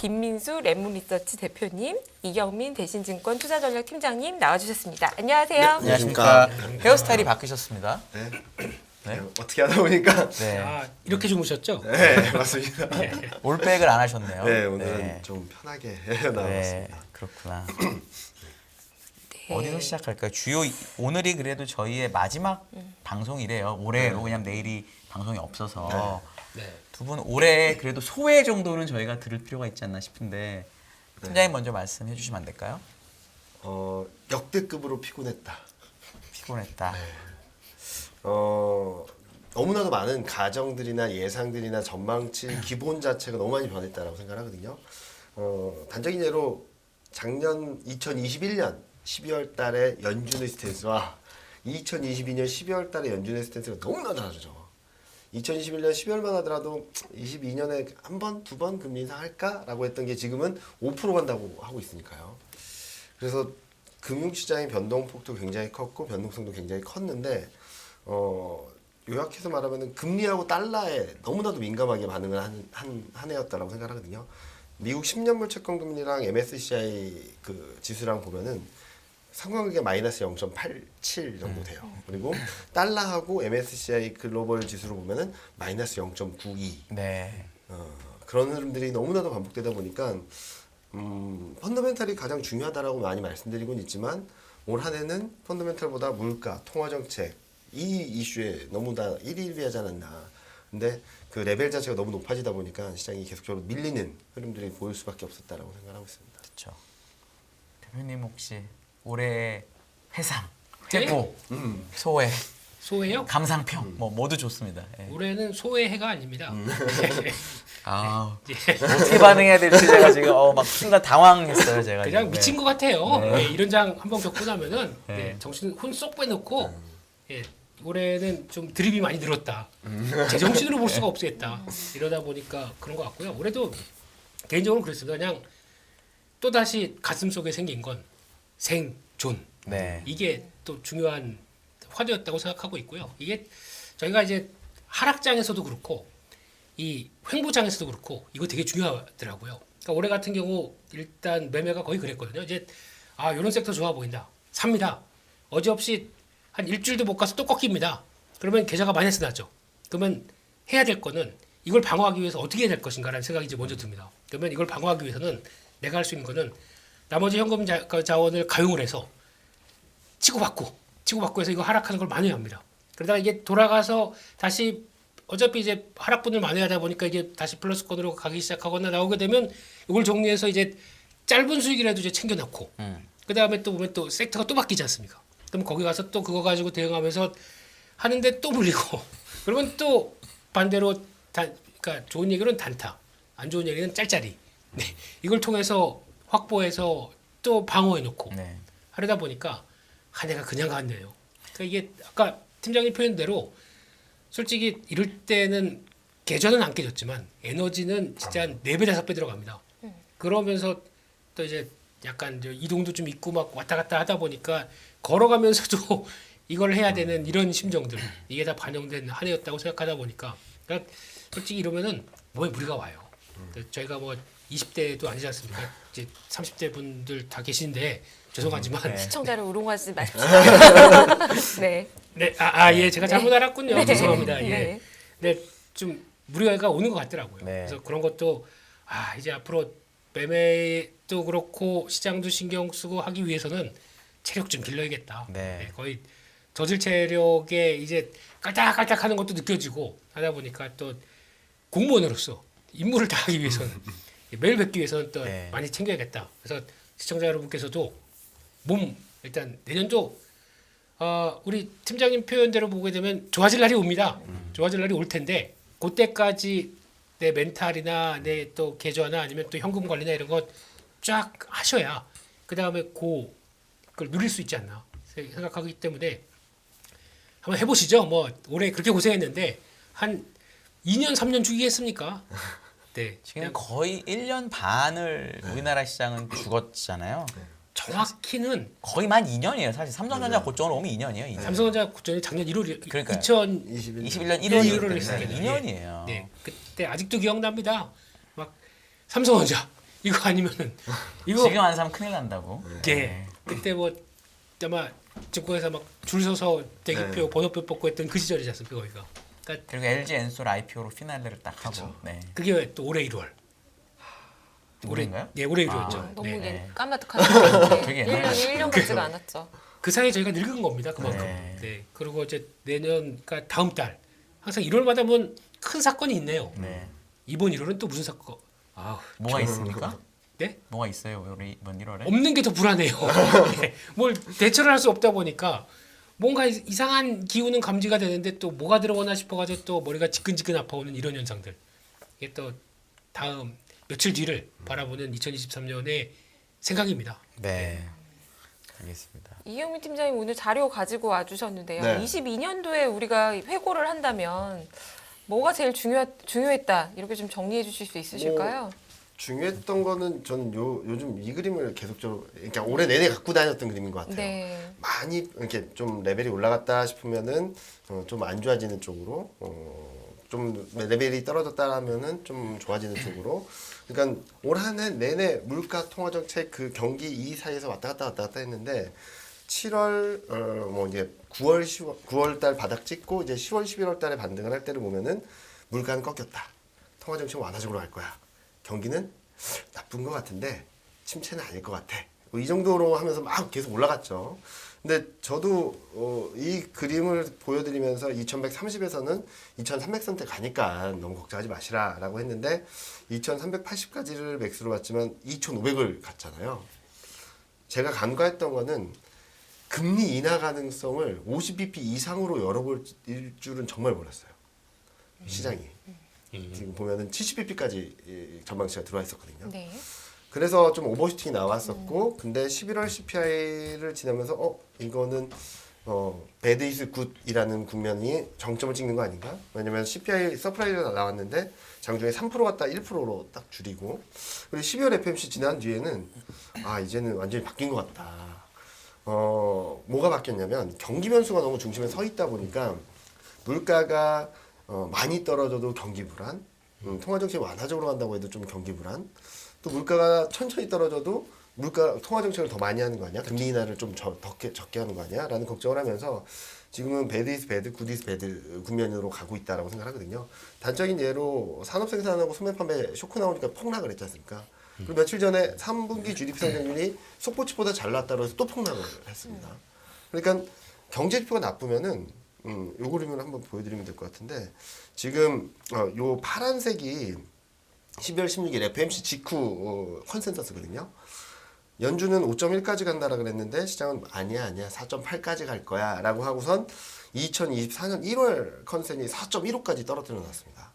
김민수 랩문리서치 대표님, 이경민 대신증권 투자전략팀장님 나와주셨습니다. 안녕하세요. 안녕하십니까. 헤어스타일이 바뀌셨습니다. 네. 네. 어떻게 하다 보니까 네. 아, 이렇게 주무셨죠? 네 맞습니다. 올백을 안 하셨네요. 네 오늘은 네. 좀 편하게 네, 나왔습니다. 그렇구나. 네. 어디서 시작할까요? 오늘이 그래도 저희의 마지막 방송이래요. 올해로 그냥 내일이 방송이 없어서 네. 두 분 올해 그래도 소회 정도는 저희가 들을 필요가 있지 않나 싶은데 팀장님 먼저 말씀해 주시면 안 될까요? 역대급으로 피곤했다. 피곤했다. 너무나도 많은 가정들이나 예상들이나 전망치 기본 자체가 너무 많이 변했다라고 생각하거든요. 단적인 예로 작년 2021년 12월 달에 연준의 스탠스와 2022년 12월 달에 연준의 스탠스가 너무나 다르죠. 2021년 12월만 하더라도 22년에 한 번, 두 번 금리 인상할까라고 했던 게 지금은 5% 간다고 하고 있으니까요. 그래서 금융시장의 변동폭도 굉장히 컸고 변동성도 굉장히 컸는데 요약해서 말하면 금리하고 달러에 너무나도 민감하게 반응을 한 해였다라고 생각하거든요. 미국 10년물 채권금리랑 MSCI 그 지수랑 보면은 상관관계가 마이너스 0.87 정도 돼요. 그리고 달러하고 MSCI 글로벌 지수로 보면은 마이너스 0.92. 네. 그런 흐름들이 너무나도 반복되다 보니까 펀더멘탈이 가장 중요하다라고 많이 말씀드리곤 있지만 올 한 해는 펀더멘탈보다 물가, 통화정책 이 이슈에 너무 다 일희일비하지 않았나. 근데 그 레벨 자체가 너무 높아지다 보니까 시장이 계속적으로 밀리는 흐름들이 보일 수밖에 없었다라고 생각하고 있습니다. 그렇죠. 대표님 혹시 올해 회상, 네? 회고, 소회, 소해요? 감상평 뭐 모두 좋습니다. 예. 올해는 소해해가 아닙니다. 아 어떻게 반응해야 될지 제가 지금 막 순간 당황했어요 제가. 그냥 지금. 미친 것 같아요. 네. 네, 이런 장 한번 겪고 나면은 네. 정신 혼 쏙 빼놓고 올해는 좀 드립이 많이 늘었다. 제정신으로 볼 수가 없겠다. 이러다 보니까 그런 것 같고요. 올해도 개인적으로 그랬습니다. 그냥 또 다시 가슴 속에 생긴 건 생존. 네. 이게 또 중요한 화두였다고 생각하고 있고요. 이게 저희가 이제 하락장에서도 그렇고 이 횡보장에서도 그렇고 이거 되게 중요하더라고요. 그러니까 올해 같은 경우 일단 매매가 거의 그랬거든요. 이제 이런 섹터 좋아 보인다. 삽니다. 어지없이 한 일주일도 못 가서 또 꺾입니다. 그러면 계좌가 마이너스 나죠. 그러면 해야 될 거는 이걸 방어하기 위해서 어떻게 해야 될 것인가라는 생각이 이제 먼저 듭니다. 그러면 이걸 방어하기 위해서는 내가 할 수 있는 거는 나머지 현금 자원을 가용을 해서 치고받고 해서 이거 하락하는 걸 만회합니다. 그러다가 이게 돌아가서 다시 어차피 이제 하락분을 만회하다 보니까 이게 다시 플러스권으로 가기 시작하거나 나오게 되면 이걸 정리해서 이제 짧은 수익이라도 이제 챙겨놓고 그 다음에 또 보면 또 섹터가 또 바뀌지 않습니까? 그럼 거기 가서 또 그거 가지고 대응하면서 하는데 또 물리고 그러면 또 반대로 그러니까 좋은 얘기는 단타, 안 좋은 얘기는 짤짤이. 네. 이걸 통해서 확보해서 또 방어해놓고 네. 하려다 보니까 한 해가 그냥 간대요. 그러니까 이게 아까 팀장님 표현대로 솔직히 이럴 때는 계좌는 안 깨졌지만 에너지는 진짜 한 4배, 5배 들어갑니다. 그러면서 또 이제 약간 이동도 좀 있고 막 왔다 갔다 하다 보니까 걸어가면서도 이걸 해야 되는 이런 심정들 이게 다 반영된 한 해였다고 생각하다 보니까 그러니까 솔직히 이러면은 뭐에 무리가 와요. 저희가 뭐 20대도 아니지 않습니까? 이제 30대 분들 다 계신데 죄송하지만 네. 시청자를 우롱하지 마십시오. 네. 네, 예, 제가 잘못 알았군요. 네. 죄송합니다. 예. 네. 네, 좀 무리가 오는 것 같더라고요. 네. 그래서 그런 것도 이제 앞으로 매매도 그렇고 시장도 신경 쓰고 하기 위해서는 체력 좀 길러야겠다. 네. 거의 저질 체력에 이제 깔딱깔딱하는 것도 느껴지고 하다 보니까 또 공무원으로서 임무를 다하기 위해서는 매일 뵙기 위해서는 또 네. 많이 챙겨야겠다. 그래서 시청자 여러분께서도 몸 일단 내년도 우리 팀장님 표현대로 보게 되면 좋아질 날이 옵니다. 좋아질 날이 올 텐데 그때까지 내 멘탈이나 내 또 계좌나 아니면 또 현금 관리나 이런 거 쫙 하셔야 그 다음에 그걸 누릴 수 있지 않나 생각하기 때문에 한번 해보시죠. 뭐 올해 그렇게 고생했는데 한 2년 3년 죽이겠습니까? 네, 지금 그냥 거의 1년 반을 우리나라 시장은 죽었잖아요. 정확히는 거의 만 2년이에요. 사실 삼성전자 고점으로 오면 2년이에요. 2년. 삼성전자 국전이 작년 1월 그러니까요. 2021년 21년 1월이기 1월을 때문에 시작했는데 2년이에요. 네, 그때 아직도 기억납니다. 막 삼성전자 이거 아니면은 이거 지금 안 사면 큰일 난다고. 예. 그때 뭐 아마 증권회사 막 줄 서서 대기표 네. 번호표 뽑고 했던 그 시절이지 않습니까 거기가. 그러니까 그리고 LG 엔솔 IPO로 피날레를 딱 하고. 네. 그게 또 올해 1월. 올해인가요? 예, 올해 1월이었죠. 아, 너무 네. 까마득하네. 되게 옛날 1년 같지가 않았죠. 그 사이에 저희가 늙은 겁니다. 그만큼. 네. 네. 그리고 이제 내년 그러니까 다음 달 항상 1월마다 보면 큰 사건이 있네요. 네. 이번 1월은 또 무슨 사건? 아, 뭐가 있습니까? 네? 뭐가 있어요? 우리 이번 1월에? 없는 게 더 불안해요. 예. 뭘 대처를 할 수 없다 보니까 뭔가 이상한 기운은 감지가 되는데 또 뭐가 들어오나 싶어가지고 또 머리가 지끈지끈 아파오는 이런 현상들. 이게 또 다음 며칠 뒤를 바라보는 2023년의 생각입니다. 네. 알겠습니다. 이영민 팀장님 오늘 자료 가지고 와주셨는데요. 네. 22년도에 우리가 회고를 한다면 뭐가 제일 중요했다 이렇게 좀 정리해 주실 수 있으실까요? 중요했던 거는 저는 요즘 이 그림을 계속적으로 그러니까 올해 내내 갖고 다녔던 그림인 것 같아요. 네. 많이 이렇게 좀 레벨이 올라갔다 싶으면은 좀 안 좋아지는 쪽으로 좀 레벨이 떨어졌다라면은 좀 좋아지는 쪽으로. 그러니까 올 한 해 내내 물가 통화 정책 그 경기 이 사이에서 왔다 갔다 했는데 7월 뭐 이제 9월 달 바닥 찍고 이제 10월 11월 달에 반등을 할 때를 보면은 물가는 꺾였다. 통화 정책 완화적으로 갈 거야. 경기는 나쁜 것 같은데 침체는 아닐 것 같아. 뭐 이 정도로 하면서 막 계속 올라갔죠. 근데 저도 이 그림을 보여드리면서 2130에서는 2300선대 가니까 너무 걱정하지 마시라라고 했는데 2380까지를 맥스로 봤지만 2500을 갔잖아요. 제가 간과했던 거는 금리 인하 가능성을 50bp 이상으로 열어볼 줄은 정말 몰랐어요. 시장이. 지금 보면은 70bp까지 전망치가 들어와 있었거든요. 네. 그래서 좀 오버슈팅이 나왔었고, 근데 11월 CPI를 지나면서 이거는 배드 이즈 굿이라는 국면이 정점을 찍는 거 아닌가? 왜냐면 CPI 서프라이즈가 나왔는데 장중에 3% 갔다 1%로 딱 줄이고, 그리고 12월 FMC 지난 뒤에는 이제는 완전히 바뀐 것 같다. 뭐가 바뀌었냐면 경기 변수가 너무 중심에 서 있다 보니까 물가가 많이 떨어져도 경기 불안, 통화 정책이 완화적으로 간다고 해도 좀 경기 불안, 또 물가가 천천히 떨어져도 통화 정책을 더 많이 하는 거 아니야? 금리 인하를 좀 적게 하는 거 아니야? 라는 걱정을 하면서 지금은 배드 이즈 배드, 굿 이즈 배드 국면으로 가고 있다라고 생각하거든요. 단적인 예로 산업 생산하고 소매 판매 쇼크 나오니까 폭락을 했지 않습니까? 그리고 며칠 전에 3분기 GDP 성장률이 속보치보다 잘 나왔다고 해서 또 폭락을 했습니다. 그러니까 경제 지표가 나쁘면은 요 그림을 한번 보여드리면 될 것 같은데 지금 요 파란색이 12월 16일 FMC 직후 컨센서스거든요. 연준은 5.1까지 간다라 그랬는데 시장은 아니야 4.8까지 갈 거야 라고 하고선 2024년 1월 컨센이 4.15까지 떨어뜨려 놨습니다.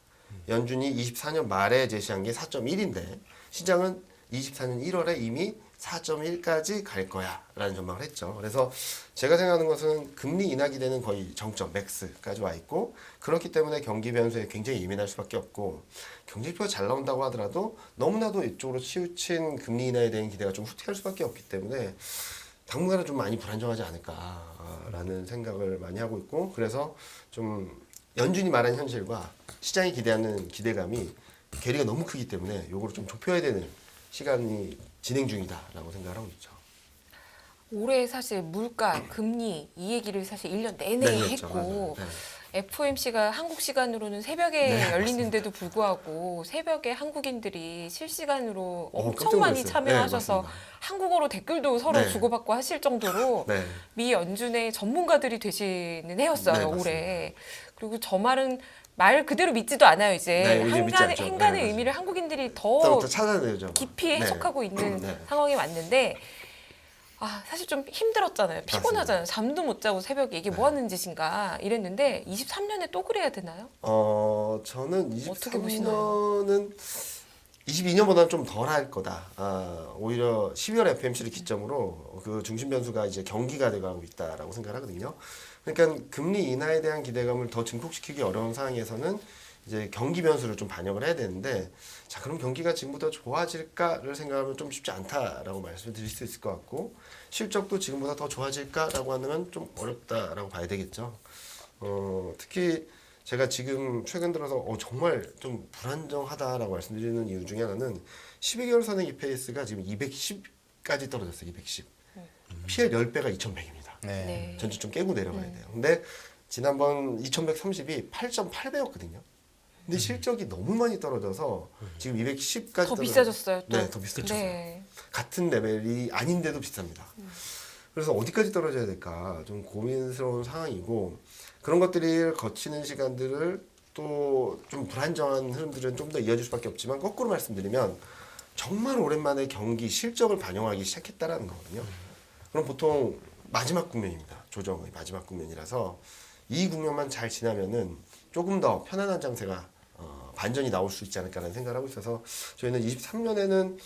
연준이 24년 말에 제시한 게 4.1인데 시장은 24년 1월에 이미 4.1까지 갈 거야 라는 전망을 했죠. 그래서 제가 생각하는 것은 금리 인하 기대는 거의 정점 맥스까지 와 있고, 그렇기 때문에 경기 변수에 굉장히 예민할 수밖에 없고, 경제지표가 잘 나온다고 하더라도 너무나도 이쪽으로 치우친 금리 인하에 대한 기대가 좀 후퇴할 수밖에 없기 때문에 당분간은 좀 많이 불안정하지 않을까라는 생각을 많이 하고 있고, 그래서 좀 연준이 말한 현실과 시장이 기대하는 기대감이 괴리가 너무 크기 때문에 요거를 좀 좁혀야 되는 시간이 진행 중이다라고 생각을 하고 있죠. 올해 사실 물가, 금리 이 얘기를 사실 1년 내내 했죠. 했고 맞아요. FOMC가 한국 시간으로는 새벽에 네, 열리는데도 불구하고 새벽에 한국인들이 실시간으로 엄청 깜짝 많이 놀랐어요. 참여하셔서 네, 맞습니다. 한국어로 댓글도 서로 네. 주고받고 하실 정도로 네. 미 연준의 전문가들이 되시는 해였어요, 네, 올해. 그리고 저 말은 말 그대로 믿지도 않아요, 이제. 네, 이제 믿지 않죠. 행간의 네, 의미를 한국인들이 더 또 찾아내죠. 깊이 네. 해석하고 있는 네. 상황이 왔는데 사실 좀 힘들었잖아요. 피곤하잖아요. 잠도 못 자고 새벽에 이게 뭐 하는 짓인가 이랬는데 23년에 또 그래야 되나요? 저는 어떻게 보시나요? 23년은 22년보다는 좀 덜 할 거다. 오히려 12월 FMC를 기점으로 그 중심 변수가 이제 경기가 돼가고 있다라고 생각하거든요. 그러니까 금리 인하에 대한 기대감을 더 증폭시키기 어려운 상황에서는 이제 경기 변수를 좀 반영을 해야 되는데, 자 그럼 경기가 지금보다 좋아질까를 생각하면 좀 쉽지 않다라고 말씀을 드릴 수 있을 것 같고, 실적도 지금보다 더 좋아질까라고 하면 좀 어렵다라고 봐야 되겠죠. 특히 제가 지금 최근 들어서 정말 좀 불안정하다라고 말씀드리는 이유 중에 하나는 12개월 선행 EPS가 지금 210까지 떨어졌어요. 210. PL 10배가 2100입니다. 네. 네. 전주 좀 깨고 내려가야 돼요. 근데 지난번 2130이 8.8배였거든요. 근데 실적이 너무 많이 떨어져서 지금 210까지 더 비싸졌어요. 또. 네, 더 비싸졌어요. 네. 같은 레벨이 아닌데도 비쌉니다. 그래서 어디까지 떨어져야 될까 좀 고민스러운 상황이고 그런 것들을 거치는 시간들을 또 좀 불안정한 흐름들은 좀 더 이어질 수밖에 없지만 거꾸로 말씀드리면 정말 오랜만에 경기 실적을 반영하기 시작했다라는 거거든요. 그럼 보통 마지막 국면입니다. 조정의 마지막 국면이라서 이 국면만 잘 지나면은 조금 더 편안한 장세가 반전이 나올 수 있지 않을까라는 생각을 하고 있어서 저희는 23년에는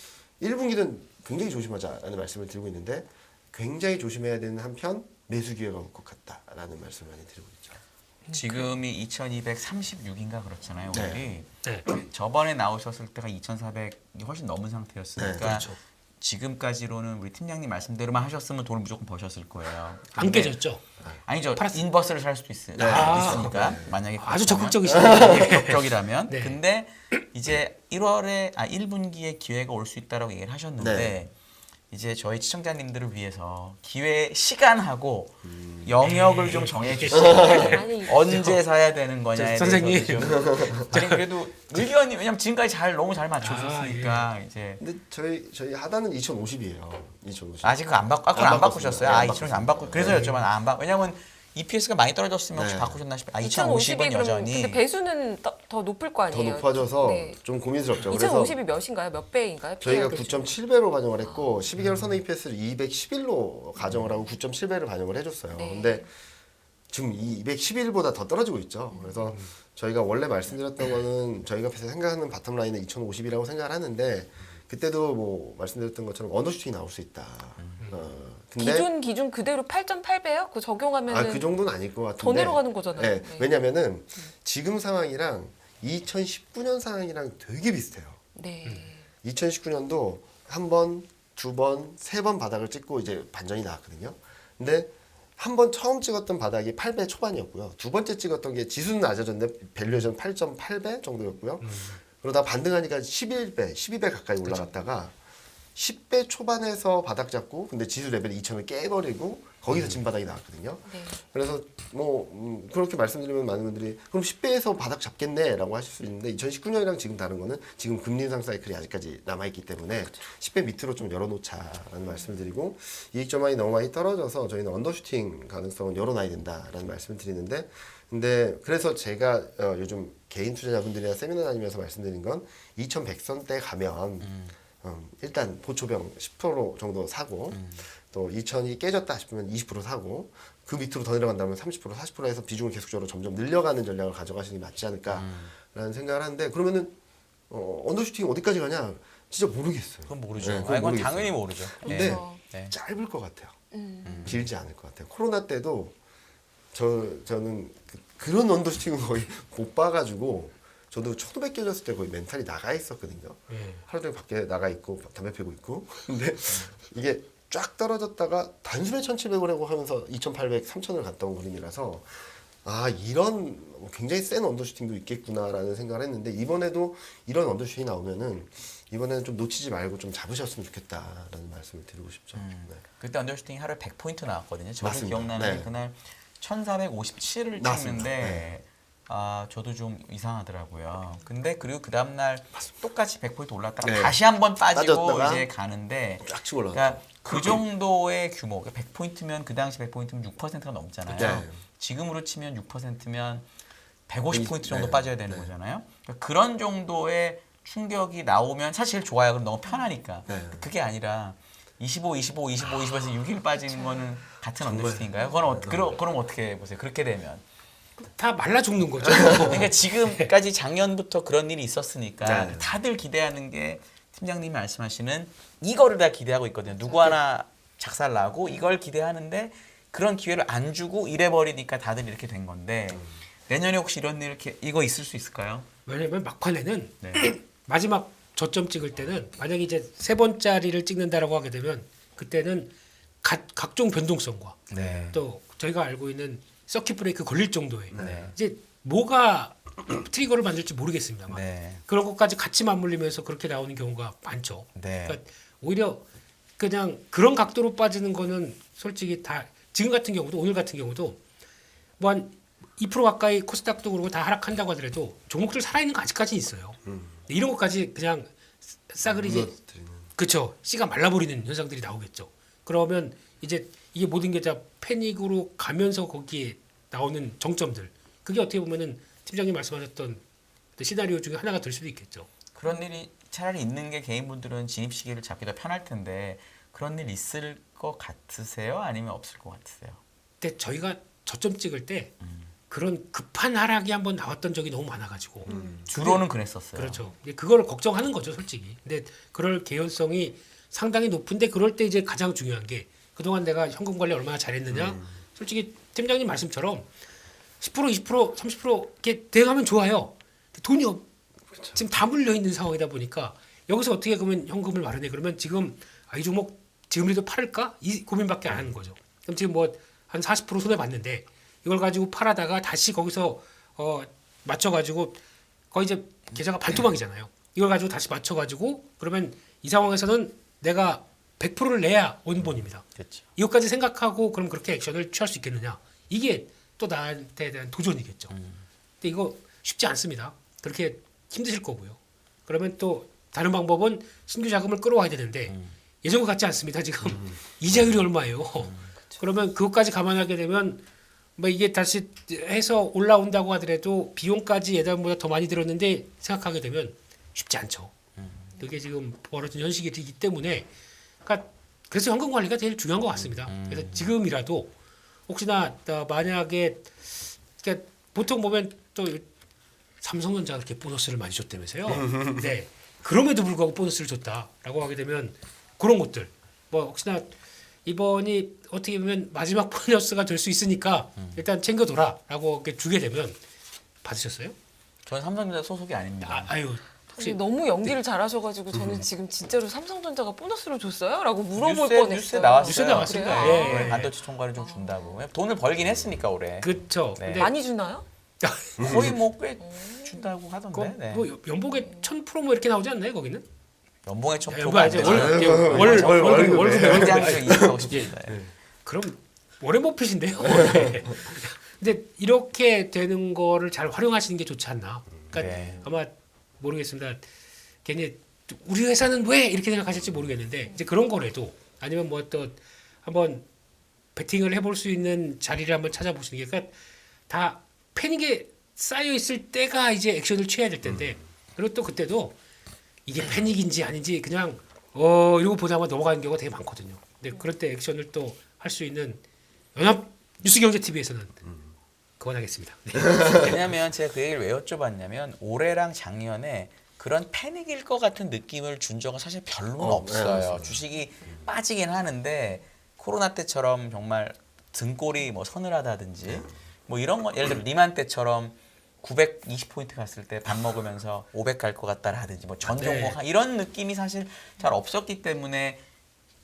1분기는 굉장히 조심하자라는 말씀을 드리고 있는데 굉장히 조심해야 되는 한편 매수 기회가 올 것 같다라는 말씀을 많이 드리고 있죠. 지금이 2236인가 그렇잖아요. 오늘이. 네. 저번에 나오셨을 때가 2400이 훨씬 넘은 상태였으니까 네, 그렇죠. 지금까지로는 우리 팀장님 말씀대로만 하셨으면 돈을 무조건 버셨을 거예요. 안 근데 깨졌죠? 아니죠. 팔았어요. 인버스를 살 수도 있으니까 만약에 아주 그렇다면. 적극적이시네요. 적극적이라면. 네. 근데 이제 1분기에 기회가 올 수 있다라고 얘기를 하셨는데 네. 이제 저희 시청자님들을 위해서 기회 시간하고 영역을 좀 정해 주시고 아니, 언제 사야 되는 거냐에 선생님. 대해서 좀 아니 그래도 의견이 왜냐면 지금까지 너무 잘 맞춰주셨으니까 이제 근데 저희 하단은 2050이에요. 2050. 아직 그거 안 바꾸 안 안 바꾸셨어요? 바꿨습니다. 아 안 2050 안 바꾸 그래서 네. 여쭤봐 안 바. 왜냐면 EPS가 많이 떨어졌으면 혹시 네. 바꾸셨나 싶어. 아 2050이 2050은 여전히. 근데 배수는 더 높을 거 더 아니에요. 높아져서 네. 좀 고민스럽죠. 그래서 2050이 몇인가요? 몇 배인가요? 저희가 PL 배수? 9.7배로 반영을 했고 12개월 선행 EPS를 211로 가정을 하고 9.7배를 반영을 해줬어요. 네. 근데 지금 이 211보다 더 떨어지고 있죠. 그래서 저희가 원래 말씀드렸던 거는 저희가 생각하는 바텀 라인은 2050이라고 생각을 하는데 그때도 뭐 말씀드렸던 것처럼 언더슈팅이 나올 수 있다. 근데 기준 그대로 8.8배요? 그 적용하면 그 정도는 아닐 것 같은데 더 내려가는 거잖아요. 네, 네. 왜냐면은 지금 상황이랑 2019년 상황이랑 되게 비슷해요. 네. 2019년도 한 번, 두 번, 세 번 바닥을 찍고 이제 반전이 나왔거든요. 근데 한 번 처음 찍었던 바닥이 8배 초반이었고요. 두 번째 찍었던 게 지수는 낮아졌는데 밸류에이션 8.8배 정도였고요. 그러다 반등하니까 11배, 12배 가까이 올라갔다가 10배 초반에서 바닥 잡고 근데 지수 레벨이 2,000을 깨버리고 거기서 진바닥이 나왔거든요. 네. 그래서 뭐 그렇게 말씀드리면 많은 분들이 그럼 10배에서 바닥 잡겠네라고 하실 수 있는데 2019년이랑 지금 다른 거는 지금 금리 인상 사이클이 아직까지 남아있기 때문에 10배 밑으로 좀 열어놓자라는 말씀을 드리고 이익점환이 너무 많이 떨어져서 저희는 언더슈팅 가능성은 열어놔야 된다라는 말씀을 드리는데 근데 그래서 제가 요즘 개인 투자자분들이나 세미나 다니면서 말씀드린 건 2100선대 가면 일단 보초병 10% 정도 사고 또 2000이 깨졌다 싶으면 20% 사고 그 밑으로 더 내려간다면 30% 40% 해서 비중을 계속적으로 점점 늘려가는 전략을 가져가시는 게 맞지 않을까라는 생각을 하는데 그러면은 언더슈팅이 어디까지 가냐 진짜 모르겠어요. 그건 모르죠. 네, 그건 모르겠어요. 당연히 모르죠. 근데 그렇죠. 네. 짧을 것 같아요. 길지 않을 것 같아요. 코로나 때도 저는 그런 언더슈팅을 거의 못 봐가지고 저도 1500 깨졌을 때 거의 멘탈이 나가 있었거든요. 하루 종일 밖에 나가 있고 담배 피고 있고 근데 이게 쫙 떨어졌다가 단숨에 1700이라고 하면서 2800, 3000을 갔다 온 그림이라서 아 이런 굉장히 센 언더슈팅도 있겠구나라는 생각을 했는데 이번에도 이런 언더슈팅이 나오면은 이번에는 좀 놓치지 말고 좀 잡으셨으면 좋겠다라는 말씀을 드리고 싶죠. 네. 그때 언더슈팅이 하루에 100포인트 나왔거든요. 저도 맞습니다. 기억나는 게 네. 그날 1457을 나왔습니다. 찍는데 네. 아 저도 좀 이상하더라고요. 근데 그리고 그 다음 날 똑같이 100포인트 올랐다가 네. 다시 한번 빠지고 빠졌다가 이제 가는데 쫙 치고 올라가. 그러니까 그 정도의 규모, 100포인트면 그 당시 100포인트면 6%가 넘잖아요. 네. 지금으로 치면 6%면 150포인트 정도 네. 빠져야 되는 거잖아요. 그러니까 그런 정도의 충격이 나오면 사실 좋아요. 그럼 너무 편하니까. 네. 그게 아니라 25에서 6일 빠지는 거는 같은 정말. 언더슈팅인가요? 그럼 어떻게 보세요? 그렇게 되면. 다 말라 죽는 거죠. 그러니까 지금까지 작년부터 그런 일이 있었으니까 네. 다들 기대하는 게 팀장님이 말씀하시는 이거를 다 기대하고 있거든요. 누구 하나 작살나고 이걸 기대하는데 그런 기회를 안 주고 이래버리니까 다들 이렇게 된 건데 내년에 혹시 이런 일 이거 있을 수 있을까요? 왜냐면 막판에는 네. 마지막 저점 찍을 때는 만약에 이제 세 번짜리를 찍는다라고 하게 되면 그때는 각종 변동성과 네. 또 저희가 알고 있는 서킷 브레이크 걸릴 정도의 네. 이제 뭐가 트리거를 만들지 모르겠습니다만 네. 그런 것까지 같이 맞물리면서 그렇게 나오는 경우가 많죠. 네. 그러니까 오히려 그냥 그런 각도로 빠지는 거는 솔직히 다 지금 같은 경우도 오늘 같은 경우도 뭐 한 2% 가까이 코스닥도 그러고 다 하락한다고 하더라도 종목들 살아있는 거 아직까지 있어요. 이런 것까지 그냥 싸그리 이제 무너뜨리는. 그렇죠. 씨가 말라버리는 현상들이 나오겠죠. 그러면 이제 이게 모든 게 다 패닉으로 가면서 거기에 나오는 정점들 그게 어떻게 보면은 팀장님 말씀하셨던 그 시나리오 중에 하나가 될 수도 있겠죠. 그런 일이 차라리 있는 게 개인분들은 진입 시기를 잡기 더 편할 텐데 그런 일 있을 것 같으세요? 아니면 없을 것 같으세요? 근데 저희가 저점 찍을 때 그런 급한 하락이 한번 나왔던 적이 너무 많아가지고 주로는 그랬었어요. 그렇죠. 이제 그걸 걱정하는 거죠, 솔직히. 근데 그럴 개연성이 상당히 높은데 그럴 때 이제 가장 중요한 게 그동안 내가 현금 관리 얼마나 잘했느냐. 솔직히 팀장님 말씀처럼 10%, 20%, 30% 이렇게 대응하면 좋아요. 돈이 지금 다 물려 있는 상황이다 보니까 여기서 어떻게 그러면 현금을 마련해? 그러면 지금 이 종목 지금이라도 팔을까? 이 고민밖에 안 하는 거죠. 그럼 지금 뭐 한 40% 손해 봤는데 이걸 가지고 팔아다가 다시 거기서 맞춰가지고 거의 이제 계좌가 반토막이잖아요. 이걸 가지고 다시 맞춰가지고 그러면 이 상황에서는 내가 100%를 내야 원본입니다. 그렇죠. 이것까지 생각하고 그럼 그렇게 액션을 취할 수 있겠느냐? 이게 또 나한테 대한 도전이겠죠. 근데 이거 쉽지 않습니다. 그렇게 힘드실 거고요. 그러면 또 다른 방법은 신규 자금을 끌어와야 되는데 예전과 같지 않습니다. 지금 이자율이 얼마예요? 그러면 그것까지 감안하게 되면 뭐 이게 다시 해서 올라온다고 하더라도 비용까지 예전보다 더 많이 들었는데 생각하게 되면 쉽지 않죠. 그게 지금 벌어진 현실이기 때문에 그러니까 그래서 현금 관리가 제일 중요한 것 같습니다. 그래서 지금이라도 혹시나 만약에 그러니까 보통 보면 또 삼성전자가 그렇게 보너스를 많이 줬다면서요. 네. 그럼에도 불구하고 보너스를 줬다라고 하게 되면 그런 것들 뭐 혹시나 이번이 어떻게 보면 마지막 보너스가 될 수 있으니까 일단 챙겨둬라라고 이렇게 주게 되면 받으셨어요? 저는 삼성전자 소속이 아닙니다. 아유 근데 혹시 너무 연기를 잘하셔가지고 저는 지금 진짜로 삼성전자가 보너스를 줬어요? 라고 물어볼 뉴스에 뻔했어요. 나왔어요. 뉴스에 나왔습니다. 그래요? 예, 예. 반도체 총괄을 좀 준다고. 돈을 벌긴 했으니까 올해. 그렇죠. 네. 근데 많이 주나요? 거의 뭐 꽤 준다고 하던데. 그, 네. 뭐 연봉에 1000% 뭐 이렇게 나오지 않나요 거기는? 연봉에 좀 연봉 아니죠. 네. 월급에 굉장히 이익하고 싶습니다. 예. 그럼 워렌 버핏인데요. 네. 근데 이렇게 되는 거를 잘 활용하시는 게 좋지 않나. 그러니까 네. 아마 모르겠습니다. 괜히 우리 회사는 왜 이렇게 생각하실지 모르겠는데 이제 그런 거라도 아니면 뭐 또 한번 베팅을 해볼 수 있는 자리를 한번 찾아보시는 게 그러니까 다 패닉에 쌓여 있을 때가 이제 액션을 취해야 될 텐데 그리고 또 그때도 이게 패닉인지 아닌지 그냥 이러고 보다가 넘어가는 경우가 되게 많거든요. 근데 그럴 때 액션을 또 할 수 있는 연합 뉴스경제 TV에서는 그만하겠습니다. 네. 왜냐면 제가 그 얘기를 왜 여쭤봤냐면 올해랑 작년에 그런 패닉일 것 같은 느낌을 준 적은 사실 별로는 네, 없어요. 맞습니다. 주식이 빠지긴 하는데 코로나 때처럼 정말 등골이 뭐 서늘하다든지 뭐 이런 거 예를 들어 리만 때처럼 920포인트 갔을 때 밥 먹으면서 500 갈 것 같다라든지 뭐 전종목 이런 느낌이 사실 잘 없었기 때문에